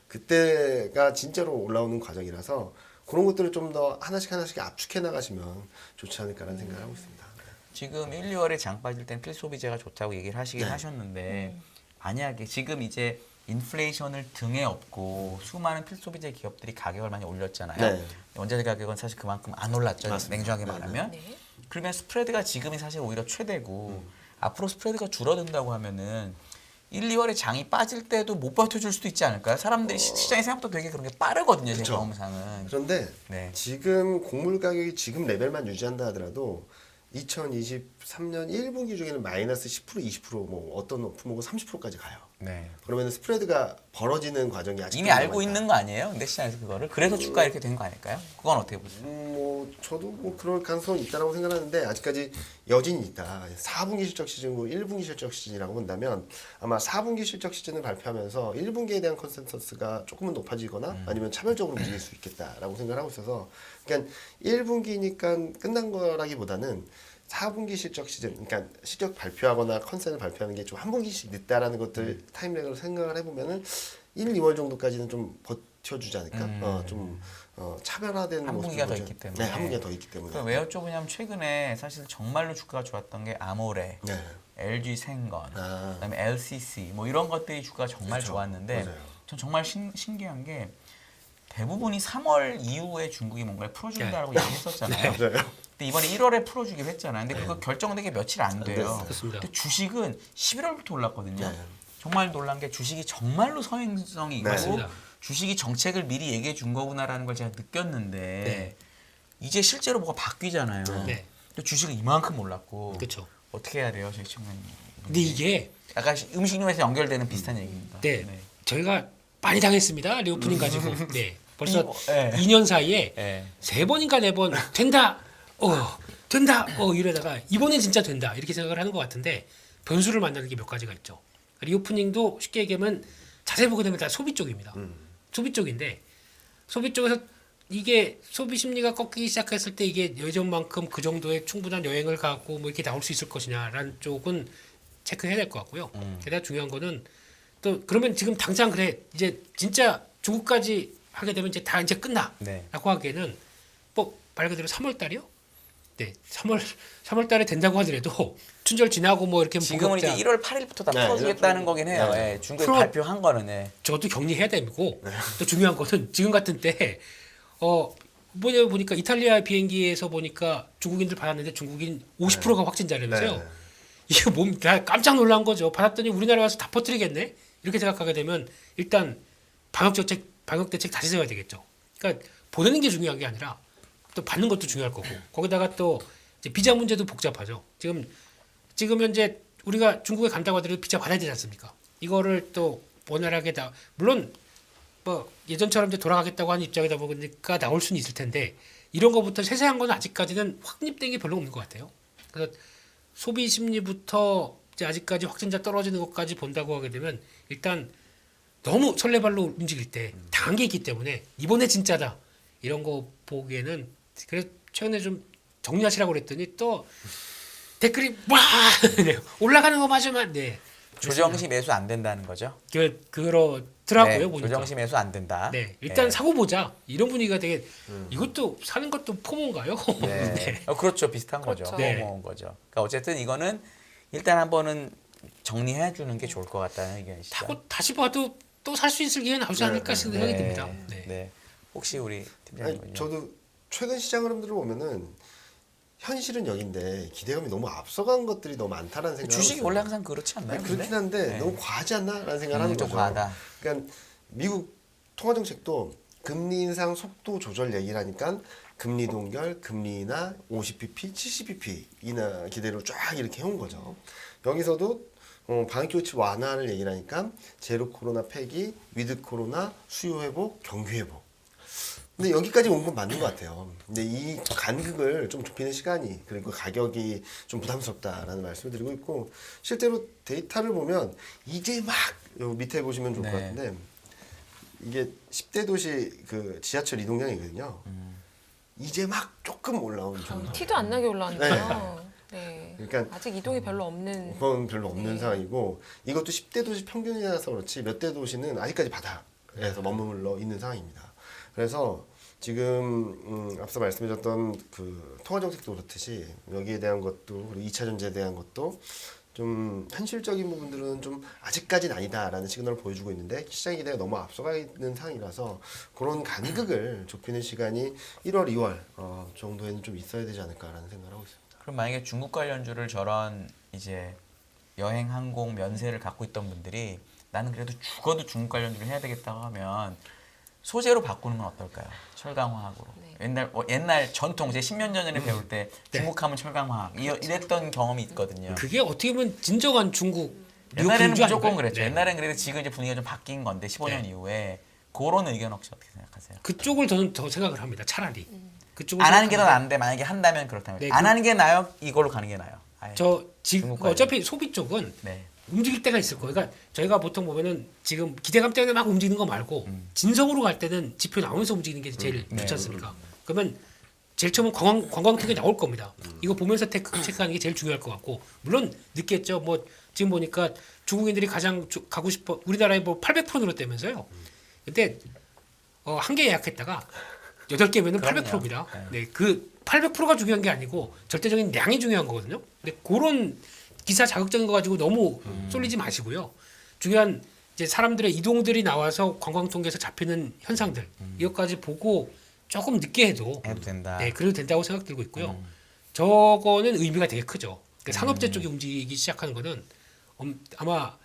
그때가 진짜로 올라오는 과정이라서 그런 것들을 좀 더 하나씩 압축해 나가시면 좋지 않을까라는 생각을 하고 있습니다. 지금 1, 2월에 장 빠질 땐 필소비재가 좋다고 얘기를 하시긴 하셨는데 만약에 지금 이제 인플레이션을 등에 업고 수많은 필소비재 기업들이 가격을 많이 올렸잖아요. 네. 원자재 가격은 사실 그만큼 안 올랐죠. 맞습니다. 냉정하게 네, 말하면. 네. 그러면 스프레드가 지금이 사실 오히려 최대고 앞으로 스프레드가 줄어든다고 하면은 1, 2월에 장이 빠질 때도 못 버텨줄 수도 있지 않을까요? 사람들이 시장의 생각보다 되게 그런 게 빠르거든요. 제 그쵸. 경험상은. 그런데 네. 지금 곡물 가격이 지금 레벨만 유지한다 하더라도 2023년 1분기 중에는 마이너스 10%, 20%뭐 어떤 품목은 30%까지 가요. 네. 그러면 스프레드가 벌어지는 과정이 아직 이미 알고 있는 거 아니에요? 근데 시장에서 그거를 그래서 주가 이렇게 된 거 아닐까요? 그건 어떻게 보세요? 뭐 저도 뭐 그럴 가능성이 있다라고 생각하는데 아직까지 여진이 있다. 4분기 실적 시즌이고 1분기 실적 시즌이라고 본다면 아마 4분기 실적 시즌을 발표하면서 1분기에 대한 컨센서스가 조금은 높아지거나 아니면 차별적으로 움직일 수 있겠다라고 생각을 하고 있어서 그러니까 1분기니까 끝난 거라기보다는 4분기 실적 시즌, 그러니까 실적 발표하거나 컨센을 발표하는 게 좀 한 분기씩 늦다라는 것들 타임렉을 생각을 해보면은 1, 2월 정도까지는 좀 버텨주지 않을까. 차별화된 한 분기가 더 모습을 있기 때문에. 네, 한 분기가 더 있기 때문에. 그 왜 여쭤보냐면 최근에 사실 정말로 주가가 좋았던 게 아모레, 네. LG 생건, 아. 그다음에 LCC 뭐 이런 것들이 주가가 정말 그렇죠. 좋았는데 맞아요. 전 정말 신기한 게 대부분이 3월 이후에 중국이 뭔가를 풀어준다라고 얘기했었잖아요. 맞아요. 근데 이번에 1월에 풀어주기로 했잖아요. 근데 그거 결정된 게 며칠 안 돼요. 됐어요. 그렇습니다. 근데 주식은 11월부터 올랐거든요. 네. 정말 놀란 게 주식이 정말로 서행성이 있고 네. 맞습니다. 주식이 정책을 미리 얘기해 준 거구나라는 걸 제가 느꼈는데 네. 이제 실제로 뭐가 바뀌잖아요. 네. 근데 주식은 이만큼 올랐고 그렇죠. 어떻게 해야 돼요, 저희 친구님? 근데 이게 약간 음식료에서 연결되는 비슷한 얘기입니다. 네, 저희가 많이 당했습니다. 리오프닝 가지고. 네. 벌써 네. 2년 사이에 네. 3번인가 4번 된다. 된다. 이러다가 이번엔 진짜 된다. 이렇게 생각을 하는 것 같은데 변수를 만나는 게 몇 가지가 있죠. 리오프닝도 쉽게 얘기하면 자세히 보게 되면 다 소비 쪽입니다. 소비 쪽인데 소비 쪽에서 이게 소비 심리가 꺾이기 시작했을 때 이게 예전만큼 그 정도의 충분한 여행을 가고 뭐 이렇게 나올 수 있을 것이냐라는 쪽은 체크해야 될 것 같고요. 게다가 중요한 거는 또 그러면 지금 당장 그래 이제 진짜 중국까지 하게 되면 이제 다 이제 끝나라고 네. 하기에는 뭐 말 그대로 3월 달이요? 네, 3월 달에 된다고 하더라도 춘절 지나고 뭐 이렇게 지금은 이제 1월 8일부터 다 네, 풀어주겠다는 1월 거긴 해요. 네. 예, 중국에 풀어- 발표한 거는. 예. 저도 격리해야 되고 또 중요한 거는 지금 같은 때 뭐냐 보니까 이탈리아 비행기에서 보니까 중국인들 받았는데 중국인 50%가 확진자라면서요. 네. 이게 나 깜짝 놀란 거죠. 받았더니 우리나라 와서 다 퍼뜨리겠네. 이렇게 생각하게 되면 일단 방역 대책 다시 세워야 되겠죠. 그러니까 보내는 게 중요한 게 아니라 또 받는 것도 중요할 거고 거기다가 또 이제 비자 문제도 복잡하죠. 지금 현재 우리가 중국에 간다고 하더라도 비자 받아야 되지 않습니까? 이거를 또 원활하게 다 물론 뭐 예전처럼 이제 돌아가겠다고 하는 입장이다 보니까 나올 수는 있을 텐데 이런 거부터 세세한 건 아직까지는 확립된 게 별로 없는 것 같아요. 그래서 소비 심리부터 이제 아직까지 확진자 떨어지는 것까지 본다고 하게 되면 일단 너무 설레발로 움직일 때 당한 게 있기 때문에 이번에 진짜다 이런 거 보기에는 그래서 최근에 좀 정리하시라고 그랬더니 또 댓글이 와 네, 올라가는 거 맞으면 네 조정시 매수 안 된다는 거죠. 그렇더라고요 네, 보니까. 조정시 매수 안 된다. 네, 일단 네. 사고 보자. 이런 분위기가 되게 이것도 사는 것도 포모인가요? 네. 네. 그렇죠. 비슷한 거죠. 그렇죠. 네. 뭐 거죠. 그러니까 어쨌든 이거는 일단 한번은 정리해 주는 게 좋을 것 같다는 의견이시죠. 하고 다시 봐도 또 살 수 있을 기회 나오지 않을까 생각이 듭니다. 네. 네. 혹시 우리 아니, 팀장님은요? 저도 최근 시장 흐름들을 보면은 현실은 여긴데 기대감이 너무 앞서간 것들이 너무 많다라는 생각이 주식이 원래 항상 그렇지 않나요? 아니, 그렇긴 한데 네. 너무 과하지 않나라는 생각을 하는 좀 거죠. 과하다. 그러니까 미국 통화정책도 금리 인상 속도 조절 얘기를 하니까 금리 동결, 금리 인하 50bp, 70bp 인하 기대로 쫙 이렇게 해온 거죠. 여기서도 방역조치 완화를 얘기를 하니까 제로 코로나 폐기, 위드 코로나 수요 회복, 경기 회복. 근데 여기까지 온 건 맞는 것 같아요. 근데 이 간극을 좀 좁히는 시간이 그리고 가격이 좀 부담스럽다라는 말씀을 드리고 있고 실제로 데이터를 보면 이제 막 요 밑에 보시면 좋을 것 네. 같은데 이게 10대 도시 그 지하철 이동량이거든요. 이제 막 조금 올라온 정도. 티도 안 나게 올라오니까요. 네. 그러니까 아직 이동이 별로 없는. 그건 별로 없는 네. 상황이고 이것도 10대 도시 평균이라서 그렇지 몇 대 도시는 아직까지 바닥에서 머물러 있는 상황입니다. 그래서 지금 앞서 말씀드렸던 그 통화 정책도 그렇듯이 여기에 대한 것도 그리고 2차 전지에 대한 것도 좀 현실적인 부분들은 좀 아직까지는 아니다라는 시그널을 보여주고 있는데 시장 기대가 너무 앞서가 있는 상황이라서 그런 간극을 좁히는 시간이 1월, 2월 정도에는 좀 있어야 되지 않을까라는 생각을 하고 있습니다. 그럼 만약에 중국 관련주를 저런 이제 여행 항공 면세를 갖고 있던 분들이 나는 그래도 죽어도 중국 관련주를 해야 되겠다고 하면 소재로 바꾸는 건 어떨까요? 철강화학으로. 네. 옛날 전통 제 10년 전에 배울 때 중국하면 철강화학 이랬던 경험이 있거든요. 그게 어떻게 보면 진정한 중국 옛날에는 리오프닝주 무조건 아닌가요? 그랬죠. 네. 옛날엔 그래도 지금 이제 분위기가 좀 바뀐 건데 15년 네. 이후에 그런 의견 혹시 어떻게 생각하세요? 그쪽을 저는 더 생각을 합니다. 차라리 그쪽을 안 하는 게 더 생각하는데 나은데 만약에 한다면 그렇다면 네, 안 하는 게 나아요? 이걸로 가는 게 나아요? 아예. 저 지금 중국 관련. 어차피 소비 쪽은 네. 움직일 때가 있을 거예요. 그러니까 저희가 보통 보면은 지금 기대감 때문에 막 움직이는 거 말고 진성으로 갈 때는 지표 나오면서 움직이는 게 제일 네. 좋지 않습니까? 그러면 제일 처음은 관광 통계 나올 겁니다. 이거 보면서 체크하는 게 제일 중요할 것 같고 물론 늦겠죠. 뭐 지금 보니까 중국인들이 가장 가고 싶어 우리나라에 뭐 800% 늘었다면서요. 근데 한 개 예약했다가 8개면은 그럼요. 800%입니다. 네, 그 800%가 중요한 게 아니고 절대적인 양이 중요한 거거든요. 근데 그런 기사 자극적인 거 가지고 너무 쏠리지 마시고요. 중요한 이제 사람들의 이동들이 나와서 관광 통계에서 잡히는 현상들 이것까지 보고 조금 늦게 해도 해도 된다. 네, 그래도 된다고 생각 들고 있고요. 저거는 의미가 되게 크죠. 그러니까 산업재 쪽이 움직이기 시작하는 거는 아마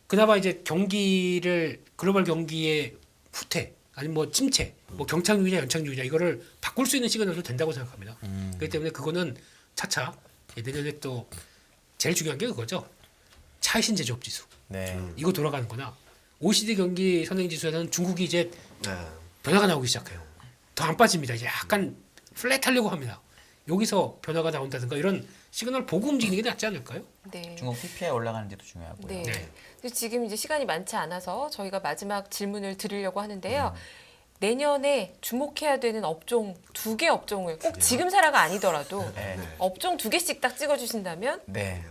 그나마 이제 경기를 글로벌 경기의 후퇴 아니면 뭐 침체, 뭐 경착륙이냐 연착륙이냐 이거를 바꿀 수 있는 시그널도 된다고 생각합니다. 그렇기 때문에 그거는 차차 내년에 또 제일 중요한 게 그거죠. 차이신 제조업 지수 네. 이거 돌아가는 거나 OECD 경기 선행 지수에서는 중국이 이제 네. 변화가 나오기 시작해요. 더 안 빠집니다. 이제 약간 플랫하려고 합니다. 여기서 변화가 나온다든가 이런 시그널 보고 움직이는 게 낫지 않을까요? 네. 중국 PPI 올라가는지도 중요하고요. 네. 네. 근데 지금 이제 시간이 많지 않아서 저희가 마지막 질문을 드리려고 하는데요. 내년에 주목해야 되는 업종 2개 업종을 꼭 지금 사라가 아니더라도 네. 업종 2개씩 딱 찍어주신다면 네.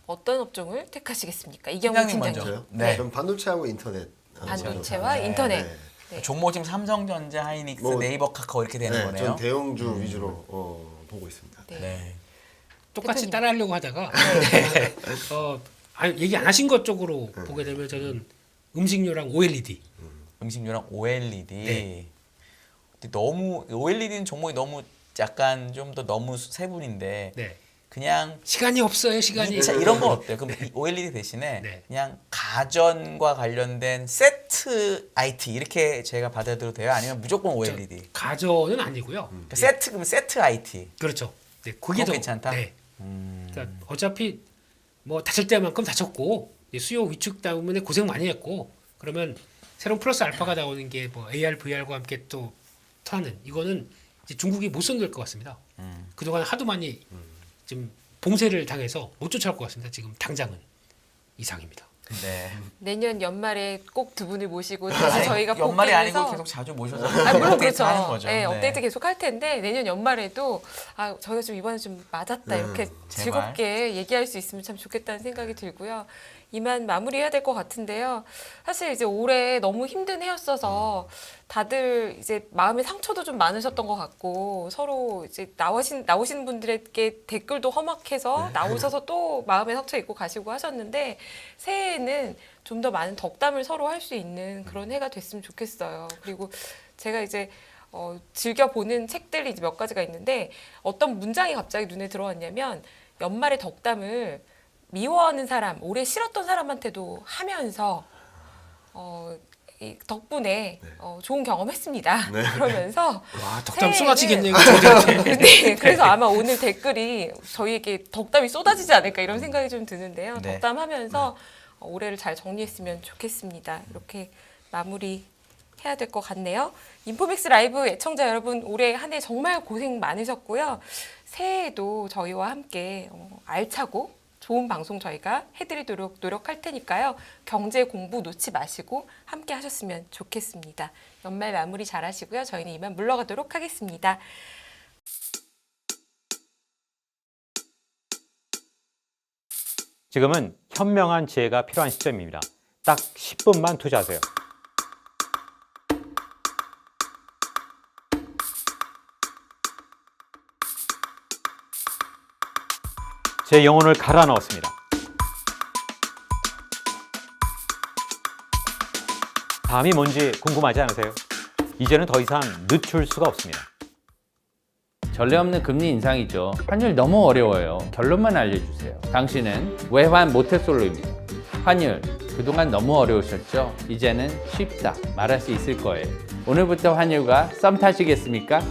어떤 업종을 택하시겠습니까? 이경훈 팀장님 팀장님. 먼저. 저요? 네. 전 반도체하고 인터넷. 반도체와 네. 인터넷. 네. 네. 종목 지금 삼성전자, 하이닉스, 뭐, 네이버, 카카오 이렇게 되는 네, 거네요. 전 대형주 위주로 보고 있습니다. 네. 네. 똑같이 대표님. 따라하려고 하다가 아니, 얘기 안 하신 것 쪽으로 보게 되면 저는 음식료랑 OLED 음식료랑 OLED. 네. 근데 너무 OLED는 종목이 너무 약간 좀 더 너무 세분인데 네. 그냥 시간이 없어요. 시간이. 자, 이런 건 어때요? 그럼 이 OLED 대신에 네. 그냥 가전과 관련된 세트 IT 이렇게 제가 받아들여도 돼요? 아니면 무조건 OLED? 가전은 아니고요. 그러니까 세트 그럼 세트 IT. 그렇죠. 네, 그게 그거 더 괜찮다? 네. 그러니까 어차피 뭐 다칠 때만큼 다쳤고 이제 수요 위축 때문에 고생 많이 했고 그러면 새로운 플러스 알파가 나오는 게 뭐 AR, VR과 함께 또 터는 이거는 이제 중국이 못 손댈 것 같습니다. 그동안 하도 많이 지금 봉쇄를 당해서 못 쫓아올 것 같습니다. 지금 당장은 이상입니다. 네. 내년 연말에 꼭 두 분을 모시고 다시 저희가 연말이 아니고 복귀해서 계속 자주 모셔서 물론 업데이트 그렇죠. 하는 거죠. 네, 업데이트 계속 할 텐데 내년 연말에도 저희가 좀 이번에 좀 맞았다 이렇게 제발. 즐겁게 얘기할 수 있으면 참 좋겠다는 생각이 들고요. 이만 마무리해야 될 것 같은데요. 사실 이제 올해 너무 힘든 해였어서 다들 이제 마음의 상처도 좀 많으셨던 것 같고 서로 이제 나오신 분들에게 댓글도 험악해서 나오셔서 또 마음의 상처 입고 가시고 하셨는데 새해에는 좀 더 많은 덕담을 서로 할 수 있는 그런 해가 됐으면 좋겠어요. 그리고 제가 이제 즐겨 보는 책들이 이제 몇 가지가 있는데 어떤 문장이 갑자기 눈에 들어왔냐면 연말에 덕담을 미워하는 사람, 오래 싫었던 사람한테도 하면서 이 덕분에 좋은 경험했습니다. 그러면서 와 덕담 새해에는- 쏟아지겠네요. 저희한테. 네, 그래서 아마 오늘 댓글이 저희에게 덕담이 쏟아지지 않을까 이런 생각이 좀 드는데요. 네. 덕담하면서 올해를 잘 정리했으면 좋겠습니다. 이렇게 마무리 해야 될 것 같네요. 인포맥스 라이브 애청자 여러분 올해 한 해 정말 고생 많으셨고요. 새해에도 저희와 함께 알차고 좋은 방송 저희가 해드리도록 노력할 테니까요. 경제 공부 놓지 마시고 함께 하셨으면 좋겠습니다. 연말 마무리 잘 하시고요. 저희는 이만 물러가도록 하겠습니다. 지금은 현명한 지혜가 필요한 시점입니다. 딱 10분만 투자하세요. 제 영혼을 갈아 넣었습니다. 다음이 뭔지 궁금하지 않으세요? 이제는 더 이상 늦출 수가 없습니다. 전례 없는 금리 인상이죠. 환율 너무 어려워요. 결론만 알려주세요. 당신은 외환 모태솔로입니다. 환율 그동안 너무 어려우셨죠? 이제는 쉽다 말할 수 있을 거예요. 오늘부터 환율과 썸 타시겠습니까?